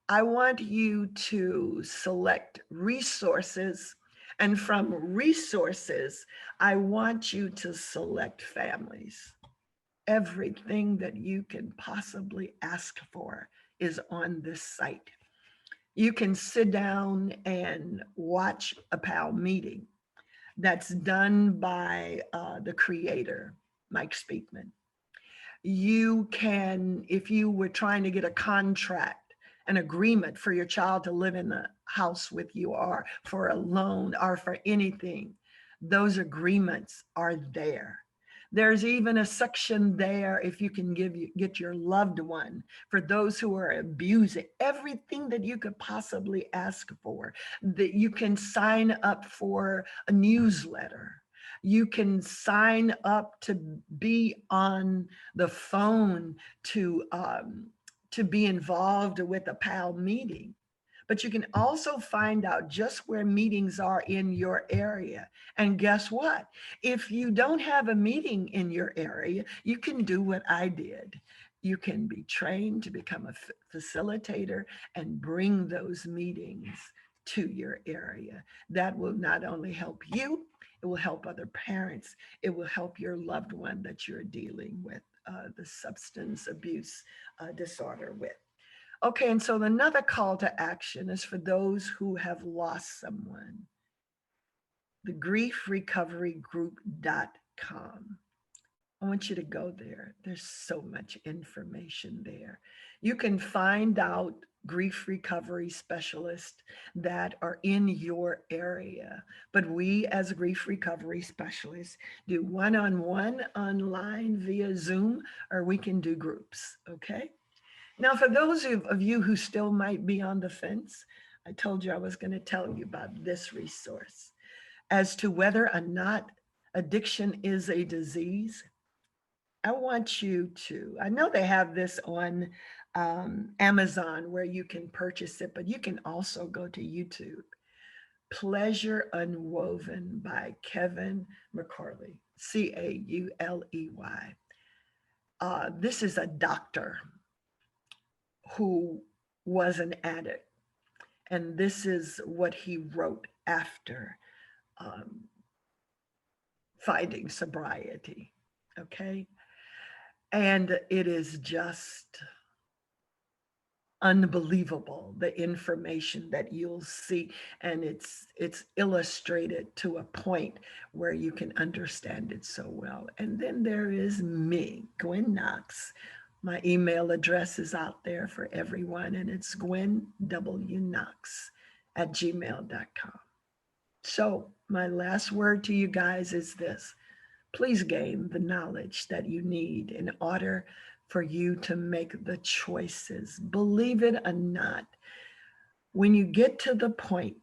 I want you to select resources, and from resources, I want you to select families. Everything that you can possibly ask for is on this site. You can sit down and watch a PAL meeting that's done by the creator, Mike Speakman. You can, if you were trying to get a contract, an agreement for your child to live in the house with you, or for a loan, or for anything, those agreements are there. There's even a section there if you can get your loved one, for those who are abusing, everything that you could possibly ask for, that you can sign up for a newsletter. You can sign up to be on the phone to be involved with a PAL meeting. But you can also find out just where meetings are in your area. And guess what? If you don't have a meeting in your area, you can do what I did. You can be trained to become a facilitator and bring those meetings to your area. That will not only help you, it will help other parents. It will help your loved one that you're dealing with the substance abuse disorder with. Okay, and so another call to action is for those who have lost someone. The griefrecoverygroup.com. I want you to go there. There's so much information there. You can find out grief recovery specialists that are in your area. But we as grief recovery specialists do one-on-one online via Zoom, or we can do groups, okay? Now, for those of you who still might be on the fence, I told you I was going to tell you about this resource. as to whether or not addiction is a disease, I want you to, I know they have this on Amazon where you can purchase it, but you can also go to YouTube. Pleasure Unwoven by Kevin McCauley, Cauley. This is a doctor who was an addict, and this is what he wrote after finding sobriety. Okay. And it is just unbelievable, the information that you'll see, and it's illustrated to a point where you can understand it so well. And then there is me, Gwen Knox. My email address is out there for everyone, and it's gwenwknox@gmail.com. So my last word to you guys is this: please gain the knowledge that you need in order for you to make the choices. Believe it or not, when you get to the point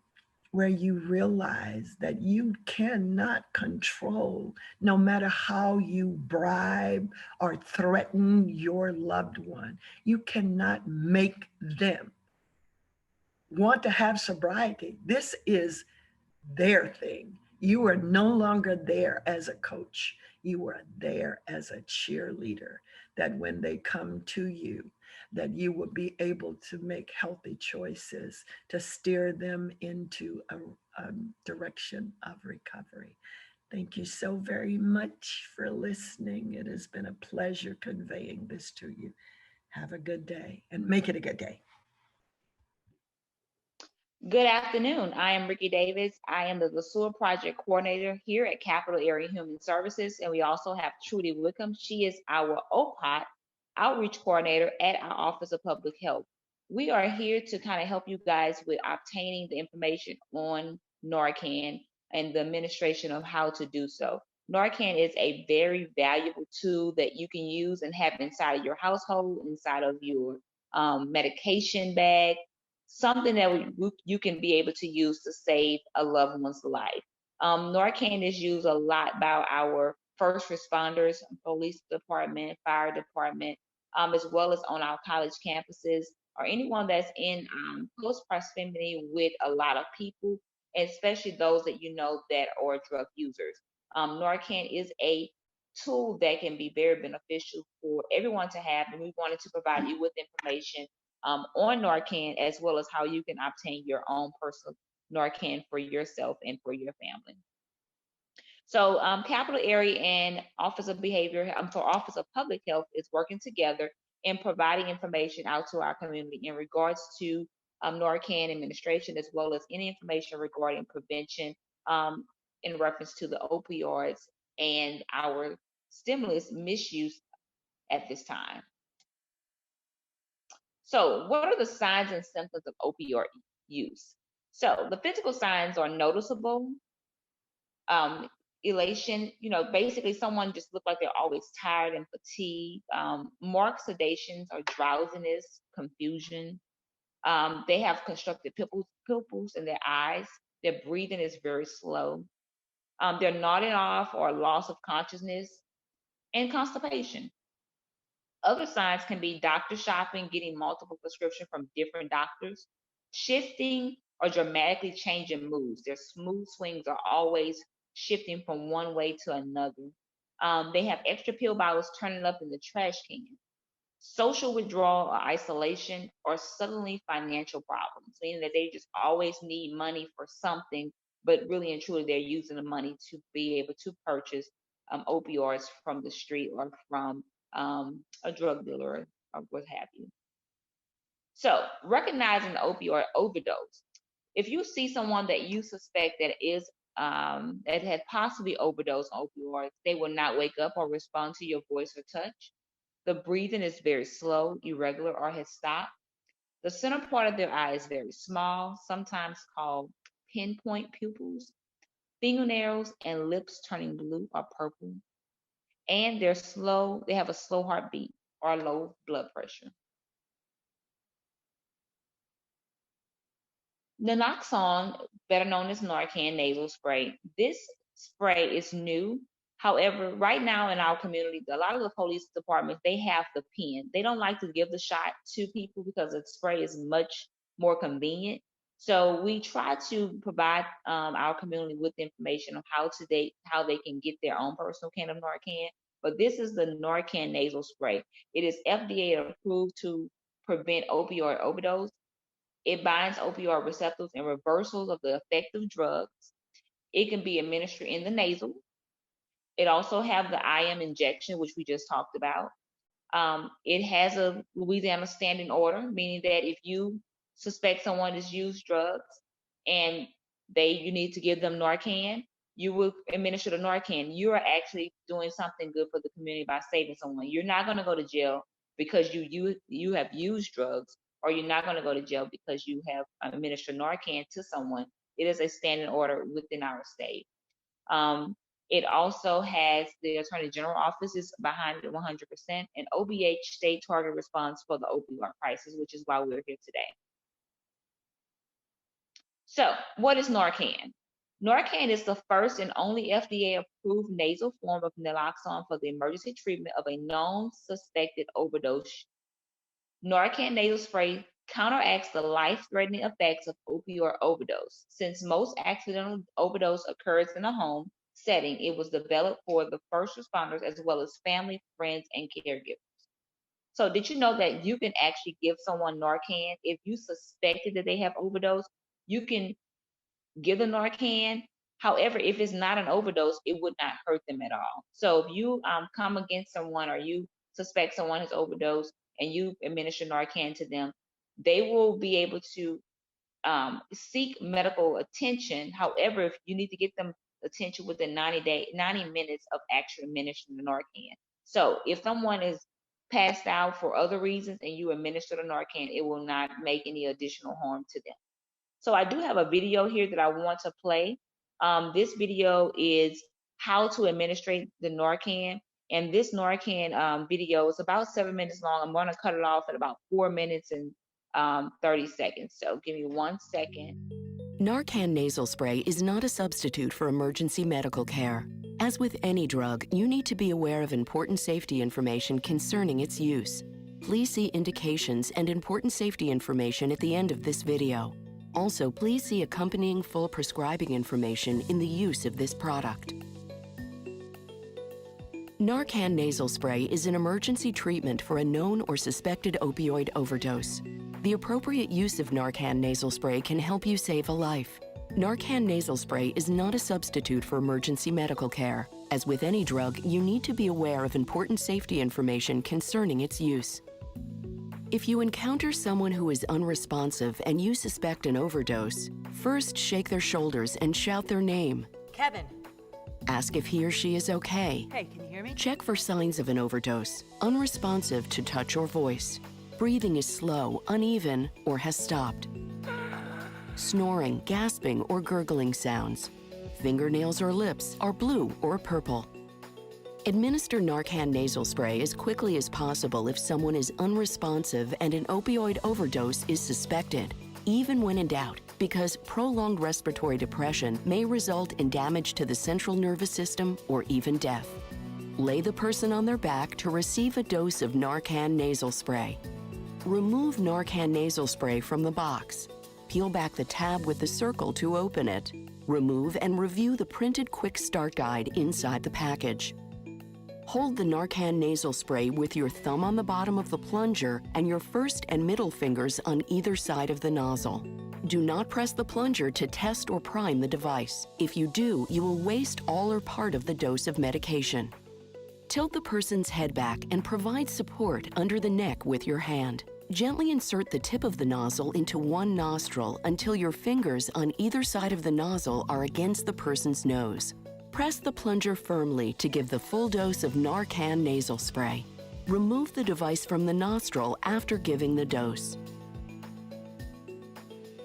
where you realize that you cannot control, no matter how you bribe or threaten your loved one, you cannot make them want to have sobriety. This is their thing. You are no longer there as a coach. You are there as a cheerleader, that when they come to you, that you will be able to make healthy choices to steer them into a direction of recovery. Thank you so very much for listening. It has been a pleasure conveying this to you. Have a good day and make it a good day. Good afternoon. I am Ricki Davis. I am the LaSure Project Coordinator here at Capital Area Human Services, and we also have Trudy Wickham. She is our OPOT Outreach Coordinator at our Office of Public Health. We are here to kind of help you guys with obtaining the information on Narcan and the administration of how to do so. Narcan is a very valuable tool that you can use and have inside of your household, inside of your medication bag, something that you can be able to use to save a loved one's life. Narcan is used a lot by our first responders, police department, fire department, as well as on our college campuses, or anyone that's in close proximity with a lot of people, especially those that you know that are drug users. Narcan is a tool that can be very beneficial for everyone to have, and we wanted to provide you with information on Narcan, as well as how you can obtain your own personal Narcan for yourself and for your family. So Capital Area and Office of Office of Public Health is working together in providing information out to our community in regards to Narcan administration, as well as any information regarding prevention in reference to the opioids and our stimulus misuse at this time. So what are the signs and symptoms of opioid use? So the physical signs are noticeable, elation, basically someone just look like they're always tired and fatigued, marked sedations or drowsiness, confusion. They have constructed pupils in their eyes. Their breathing is very slow. They're nodding off or loss of consciousness, and constipation. Other signs can be doctor shopping, getting multiple prescriptions from different doctors, shifting or dramatically changing moods. Their mood swings are always shifting from one way to another. They have extra pill bottles turning up in the trash can. Social withdrawal or isolation, or suddenly financial problems, meaning that they just always need money for something, but really and truly they're using the money to be able to purchase opioids from the street or from a drug dealer or what have you. So recognizing the opioid overdose. If you see someone that you suspect that is that had possibly overdosed on opioids, they will not wake up or respond to your voice or touch. The breathing is very slow, irregular, or has stopped. The center part of their eye is very small, sometimes called pinpoint pupils. Fingernails and lips turning blue or purple. And they have a slow heartbeat or low blood pressure. Naloxone, better known as Narcan nasal spray. This spray is new. However, right now in our community, a lot of the police departments, they have the pen. They don't like to give the shot to people because the spray is much more convenient. So we try to provide our community with information on how they can get their own personal can of Narcan. But this is the Narcan nasal spray. It is FDA approved to prevent opioid overdose. It binds opioid receptors and reversals of the effective drugs. It can be administered in the nasal. It also have the IM injection, which we just talked about. It has a Louisiana standing order, meaning that if you suspect someone has used drugs and you need to give them Narcan, you will administer the Narcan. You are actually doing something good for the community by saving someone. You're not going to go to jail because you have used drugs, or you're not going to go to jail because you have administered Narcan to someone. It is a standing order within our state. It also has the Attorney General office is behind it 100%, and OBH state target response for the opioid crisis, which is why we're here today. So, what is Narcan? Narcan is the first and only FDA-approved nasal form of naloxone for the emergency treatment of a known suspected overdose. Narcan nasal spray counteracts the life-threatening effects of opioid overdose. Since most accidental overdose occurs in a home setting, it was developed for the first responders as well as family, friends, and caregivers. So did you know that you can actually give someone Narcan if you suspected that they have overdose? You can give the Narcan. However, if it's not an overdose, it would not hurt them at all. So if you come against someone or you suspect someone has overdosed and you administer Narcan to them, they will be able to seek medical attention. However, if you need to get them attention within 90 minutes of actually administering the Narcan. So if someone is passed out for other reasons and you administer the Narcan, it will not make any additional harm to them. So I do have a video here that I want to play. This video is how to administrate the Narcan. And this Narcan video is about 7 minutes long. I'm going to cut it off at about 4 minutes and 30 seconds. So give me 1 second. Narcan nasal spray is not a substitute for emergency medical care. As with any drug, you need to be aware of important safety information concerning its use. Please see indications and important safety information at the end of this video. Also, please see accompanying full prescribing information in the use of this product. Narcan nasal spray is an emergency treatment for a known or suspected opioid overdose. The appropriate use of Narcan nasal spray can help you save a life. Narcan nasal spray is not a substitute for emergency medical care. As with any drug, you need to be aware of important safety information concerning its use. If you encounter someone who is unresponsive and you suspect an overdose, first shake their shoulders and shout their name. Kevin. Ask if he or she is okay. Hey, can you hear me? Check for signs of an overdose, unresponsive to touch or voice. Breathing is slow, uneven, or has stopped. Snoring, gasping, or gurgling sounds. Fingernails or lips are blue or purple. Administer Narcan nasal spray as quickly as possible if someone is unresponsive and an opioid overdose is suspected, even when in doubt, because prolonged respiratory depression may result in damage to the central nervous system or even death. Lay the person on their back to receive a dose of Narcan nasal spray. Remove Narcan nasal spray from the box. Peel back the tab with the circle to open it. Remove and review the printed quick start guide inside the package. Hold the Narcan nasal spray with your thumb on the bottom of the plunger and your first and middle fingers on either side of the nozzle. Do not press the plunger to test or prime the device. If you do, you will waste all or part of the dose of medication. Tilt the person's head back and provide support under the neck with your hand. Gently insert the tip of the nozzle into one nostril until your fingers on either side of the nozzle are against the person's nose. Press the plunger firmly to give the full dose of Narcan nasal spray. Remove the device from the nostril after giving the dose.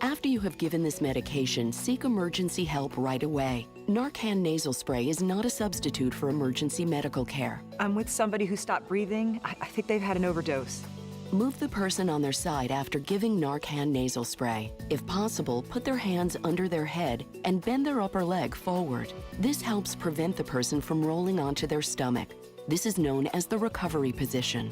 After you have given this medication, seek emergency help right away. Narcan nasal spray is not a substitute for emergency medical care. I'm with somebody who stopped breathing. I think they've had an overdose. Move the person on their side after giving Narcan nasal spray. If possible, put their hands under their head and bend their upper leg forward. This helps prevent the person from rolling onto their stomach. This is known as the recovery position.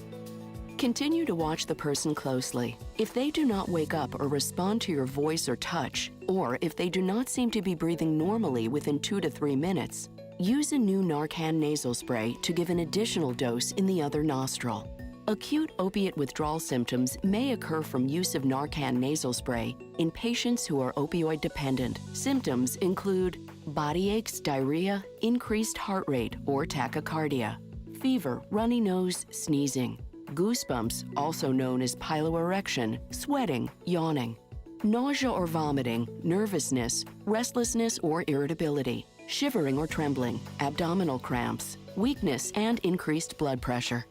Continue to watch the person closely. If they do not wake up or respond to your voice or touch, or if they do not seem to be breathing normally within 2 to 3 minutes, use a new Narcan nasal spray to give an additional dose in the other nostril. Acute opiate withdrawal symptoms may occur from use of Narcan nasal spray in patients who are opioid dependent. Symptoms include body aches, diarrhea, increased heart rate or tachycardia, fever, runny nose, sneezing, goosebumps, also known as piloerection, sweating, yawning, nausea or vomiting, nervousness, restlessness or irritability, shivering or trembling, abdominal cramps, weakness, and increased blood pressure.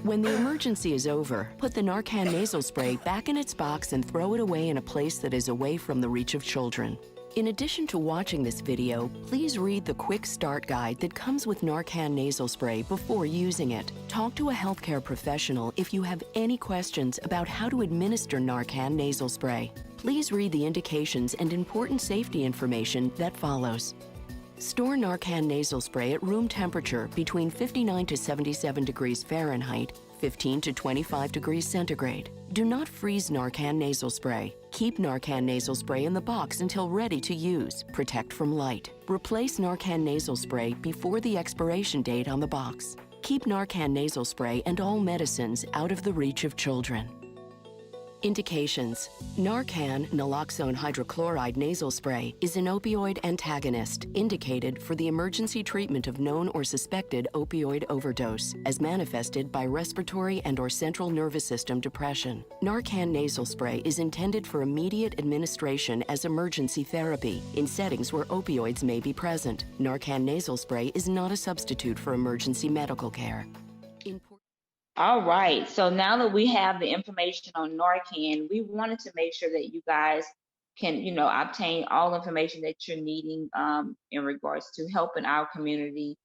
When the emergency is over, put the Narcan nasal spray back in its box and throw it away in a place that is away from the reach of children. In addition to watching this video, please read the quick start guide that comes with Narcan nasal spray before using it. Talk to a healthcare professional if you have any questions about how to administer Narcan nasal spray. Please read the indications and important safety information that follows. Store Narcan nasal spray at room temperature between 59 to 77 degrees Fahrenheit, 15 to 25 degrees centigrade. Do not freeze Narcan nasal spray. Keep Narcan nasal spray in the box until ready to use. Protect from light. Replace Narcan nasal spray before the expiration date on the box. Keep Narcan nasal spray and all medicines out of the reach of children. Indications: Narcan, naloxone hydrochloride nasal spray, is an opioid antagonist indicated for the emergency treatment of known or suspected opioid overdose, as manifested by respiratory and/or central nervous system depression. Narcan nasal spray is intended for immediate administration as emergency therapy in settings where opioids may be present. Narcan nasal spray is not a substitute for emergency medical care. All right, so now that we have the information on Narcan, we wanted to make sure that you guys can, obtain all information that you're needing in regards to helping our community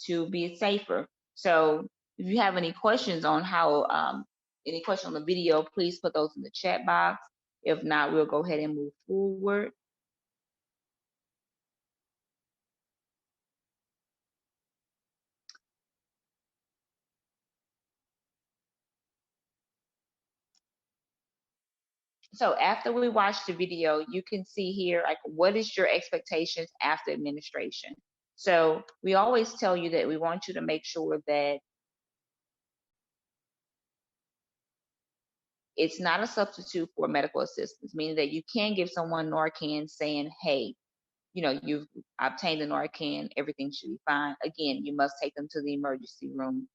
to be safer. So if you have any questions on any question on the video, please put those in the chat box. If not, we'll go ahead and move forward. So after we watch the video, you can see here, like, what is your expectations after administration? So we always tell you that we want you to make sure that it's not a substitute for medical assistance, meaning that you can give someone Narcan saying, hey, you've obtained the Narcan, everything should be fine. Again, you must take them to the emergency room.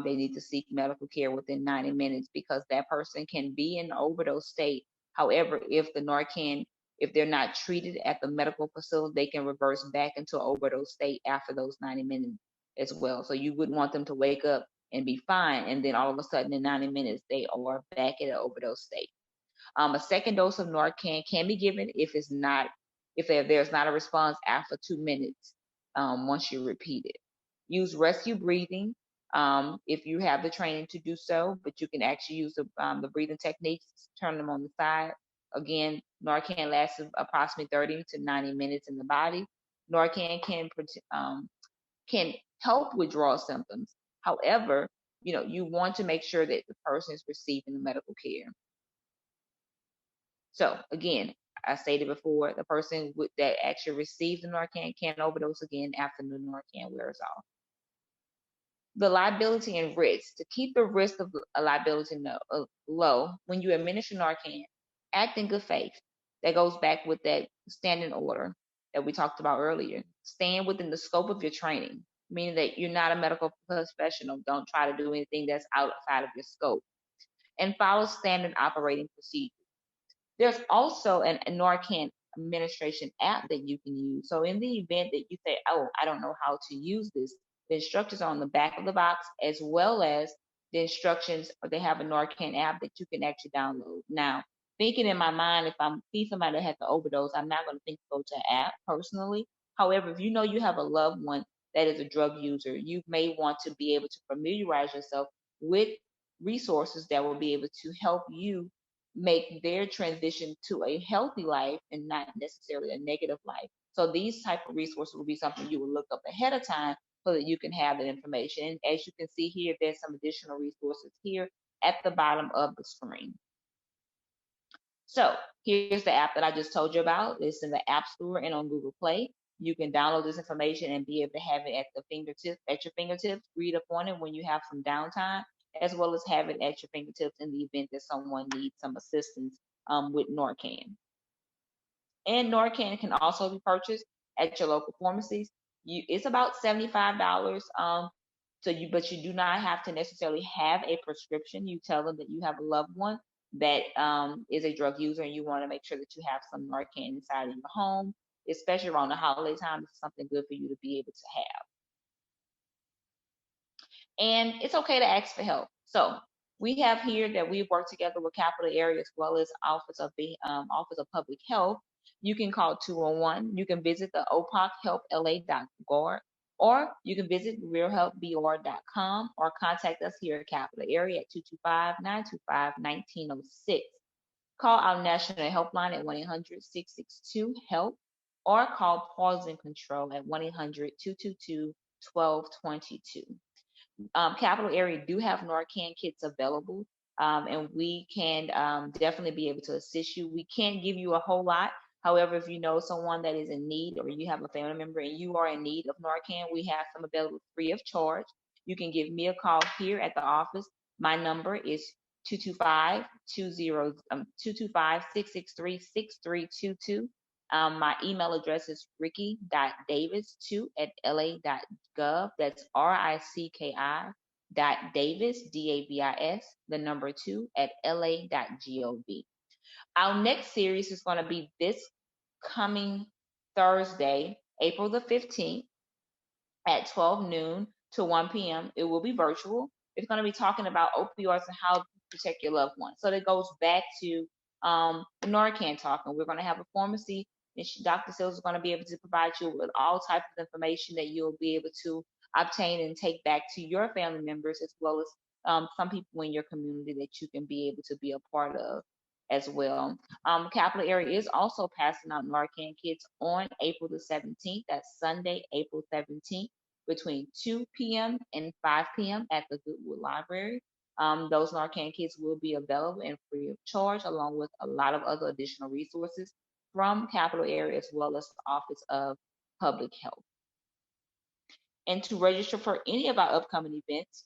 They need to seek medical care within 90 minutes because that person can be in an overdose state. However, if they're not treated at the medical facility, they can reverse back into an overdose state after those 90 minutes as well. So you wouldn't want them to wake up and be fine, and then all of a sudden in 90 minutes, they are back in an overdose state. A second dose of Narcan can be given if there's not a response after 2 minutes once you repeat it. Use rescue breathing if you have the training to do so, but you can actually use the breathing techniques, turn them on the side. Again, Narcan lasts approximately 30 to 90 minutes in the body. Narcan can help withdrawal symptoms. However, you want to make sure that the person is receiving the medical care. So again, I stated before, the person that actually received the Narcan can overdose again after the Narcan wears off. The liability and risk. To keep the risk of liability low, when you administer Narcan, act in good faith. That goes back with that standing order that we talked about earlier. Stand within the scope of your training, meaning that you're not a medical professional. Don't try to do anything that's outside of your scope. And follow standard operating procedures. There's also a Narcan Administration App that you can use. So in the event that you say, oh, I don't know how to use this, the instructions are on the back of the box, as well as the instructions, they have a Narcan app that you can actually download. Now, thinking in my mind, if I see somebody that has an overdose, I'm not going to think to go to an app personally. However, if you have a loved one that is a drug user, you may want to be able to familiarize yourself with resources that will be able to help you make their transition to a healthy life and not necessarily a negative life. So these type of resources will be something you will look up ahead of time so that you can have that information. And as you can see here, there's some additional resources here at the bottom of the screen. So here's the app that I just told you about. It's in the App Store and on Google Play. You can download this information and be able to have it at your fingertips, read up on it when you have some downtime, as well as have it at your fingertips in the event that someone needs some assistance with Narcan. And Narcan can also be purchased at your local pharmacies. It's about $75. But you do not have to necessarily have a prescription. You tell them that you have a loved one that is a drug user, and you want to make sure that you have some Narcan inside of your home, especially around the holiday time. It's something good for you to be able to have. And it's okay to ask for help. So we have here that we've worked together with Capital Area as well as Office of Public Health. You can call 201. You can visit the opochhelpla.org, or you can visit realhelpbr.com, or contact us here at Capital Area at 225-925-1906. Call our national helpline at 1-800-662-HELP, or call Pause and Control at 1-800-222-1222. Capital Area do have Narcan kits available, and we can definitely be able to assist you. We can't give you a whole lot. However, if you know someone that is in need, or you have a family member and you are in need of Narcan, we have some available free of charge. You can give me a call here at the office. My number is 225-663-6322. My email address is ricki.davis2@la.gov. That's RICKI.davis, DAVIS, the number 2@la.gov. Our next series is going to be this coming Thursday, April the 15th at 12 noon to 1 p.m. It will be virtual. It's going to be talking about opioids and how to protect your loved ones. So that goes back to Narcan talking. We're going to have a pharmacy, and Dr. Sills is going to be able to provide you with all types of information that you'll be able to obtain and take back to your family members, as well as some people in your community that you can be able to be a part of as well. Capital Area is also passing out Narcan kits on April the 17th. That's Sunday, April 17th, between 2 p.m. and 5 p.m. at the Goodwood Library. Those Narcan kits will be available and free of charge, along with a lot of other additional resources from Capital Area, as well as the Office of Public Health. And to register for any of our upcoming events,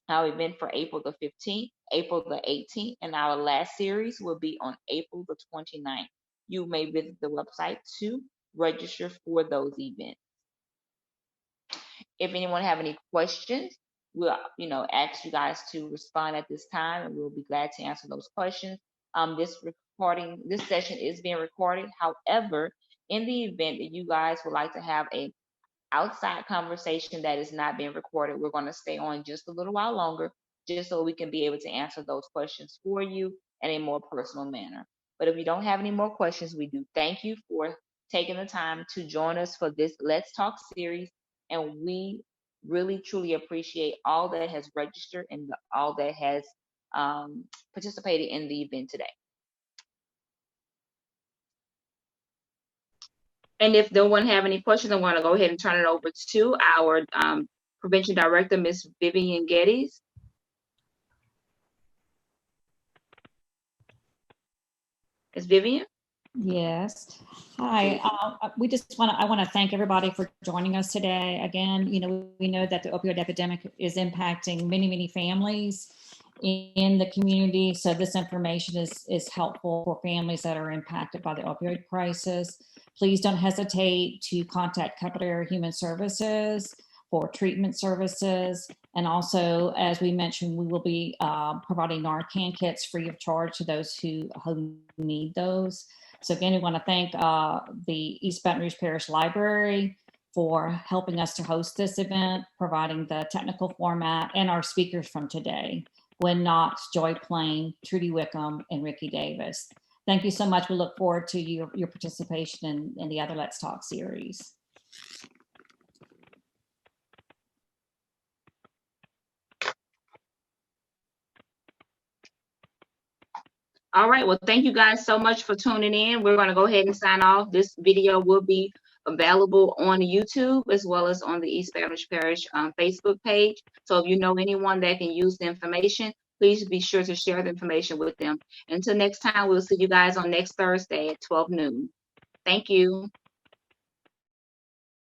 our event for April the 15th, April the 18th, and our last series will be on April the 29th. You may visit the website to register for those events. If anyone have any questions, we'll ask you guys to respond at this time, and we'll be glad to answer those questions. This session is being recorded. However, in the event that you guys would like to have a outside conversation that is not being recorded, we're going to stay on just a little while longer, just so we can be able to answer those questions for you in a more personal manner. But if you don't have any more questions, we do thank you for taking the time to join us for this Let's Talk series, and we really truly appreciate all that has registered and all that has participated in the event today. And if no one have any questions, I want to go ahead and turn it over to our Prevention Director, Ms. Vivian Geddes. Ms. Vivian? Yes. Hi. I want to thank everybody for joining us today. Again, we know that the opioid epidemic is impacting many, many families in the community. So this information is helpful for families that are impacted by the opioid crisis. Please don't hesitate to contact Capital Area Human Services for treatment services. And also, as we mentioned, we will be providing Narcan kits free of charge to those who need those. So again, we want to thank the East Baton Rouge Parish Library for helping us to host this event, providing the technical format, and our speakers from today, Gwen Knox, Joi Plain, Trudy Wickham, and Ricki Davis. Thank you so much. We look forward to your participation in the other Let's Talk series. All right. Well, thank you guys so much for tuning in. We're going to go ahead and sign off. This video will be available on YouTube as well as on the East Spanish Parish Facebook page. So if you know anyone that can use the information, please be sure to share the information with them. Until next time, we'll see you guys on next Thursday at 12 noon. Thank you.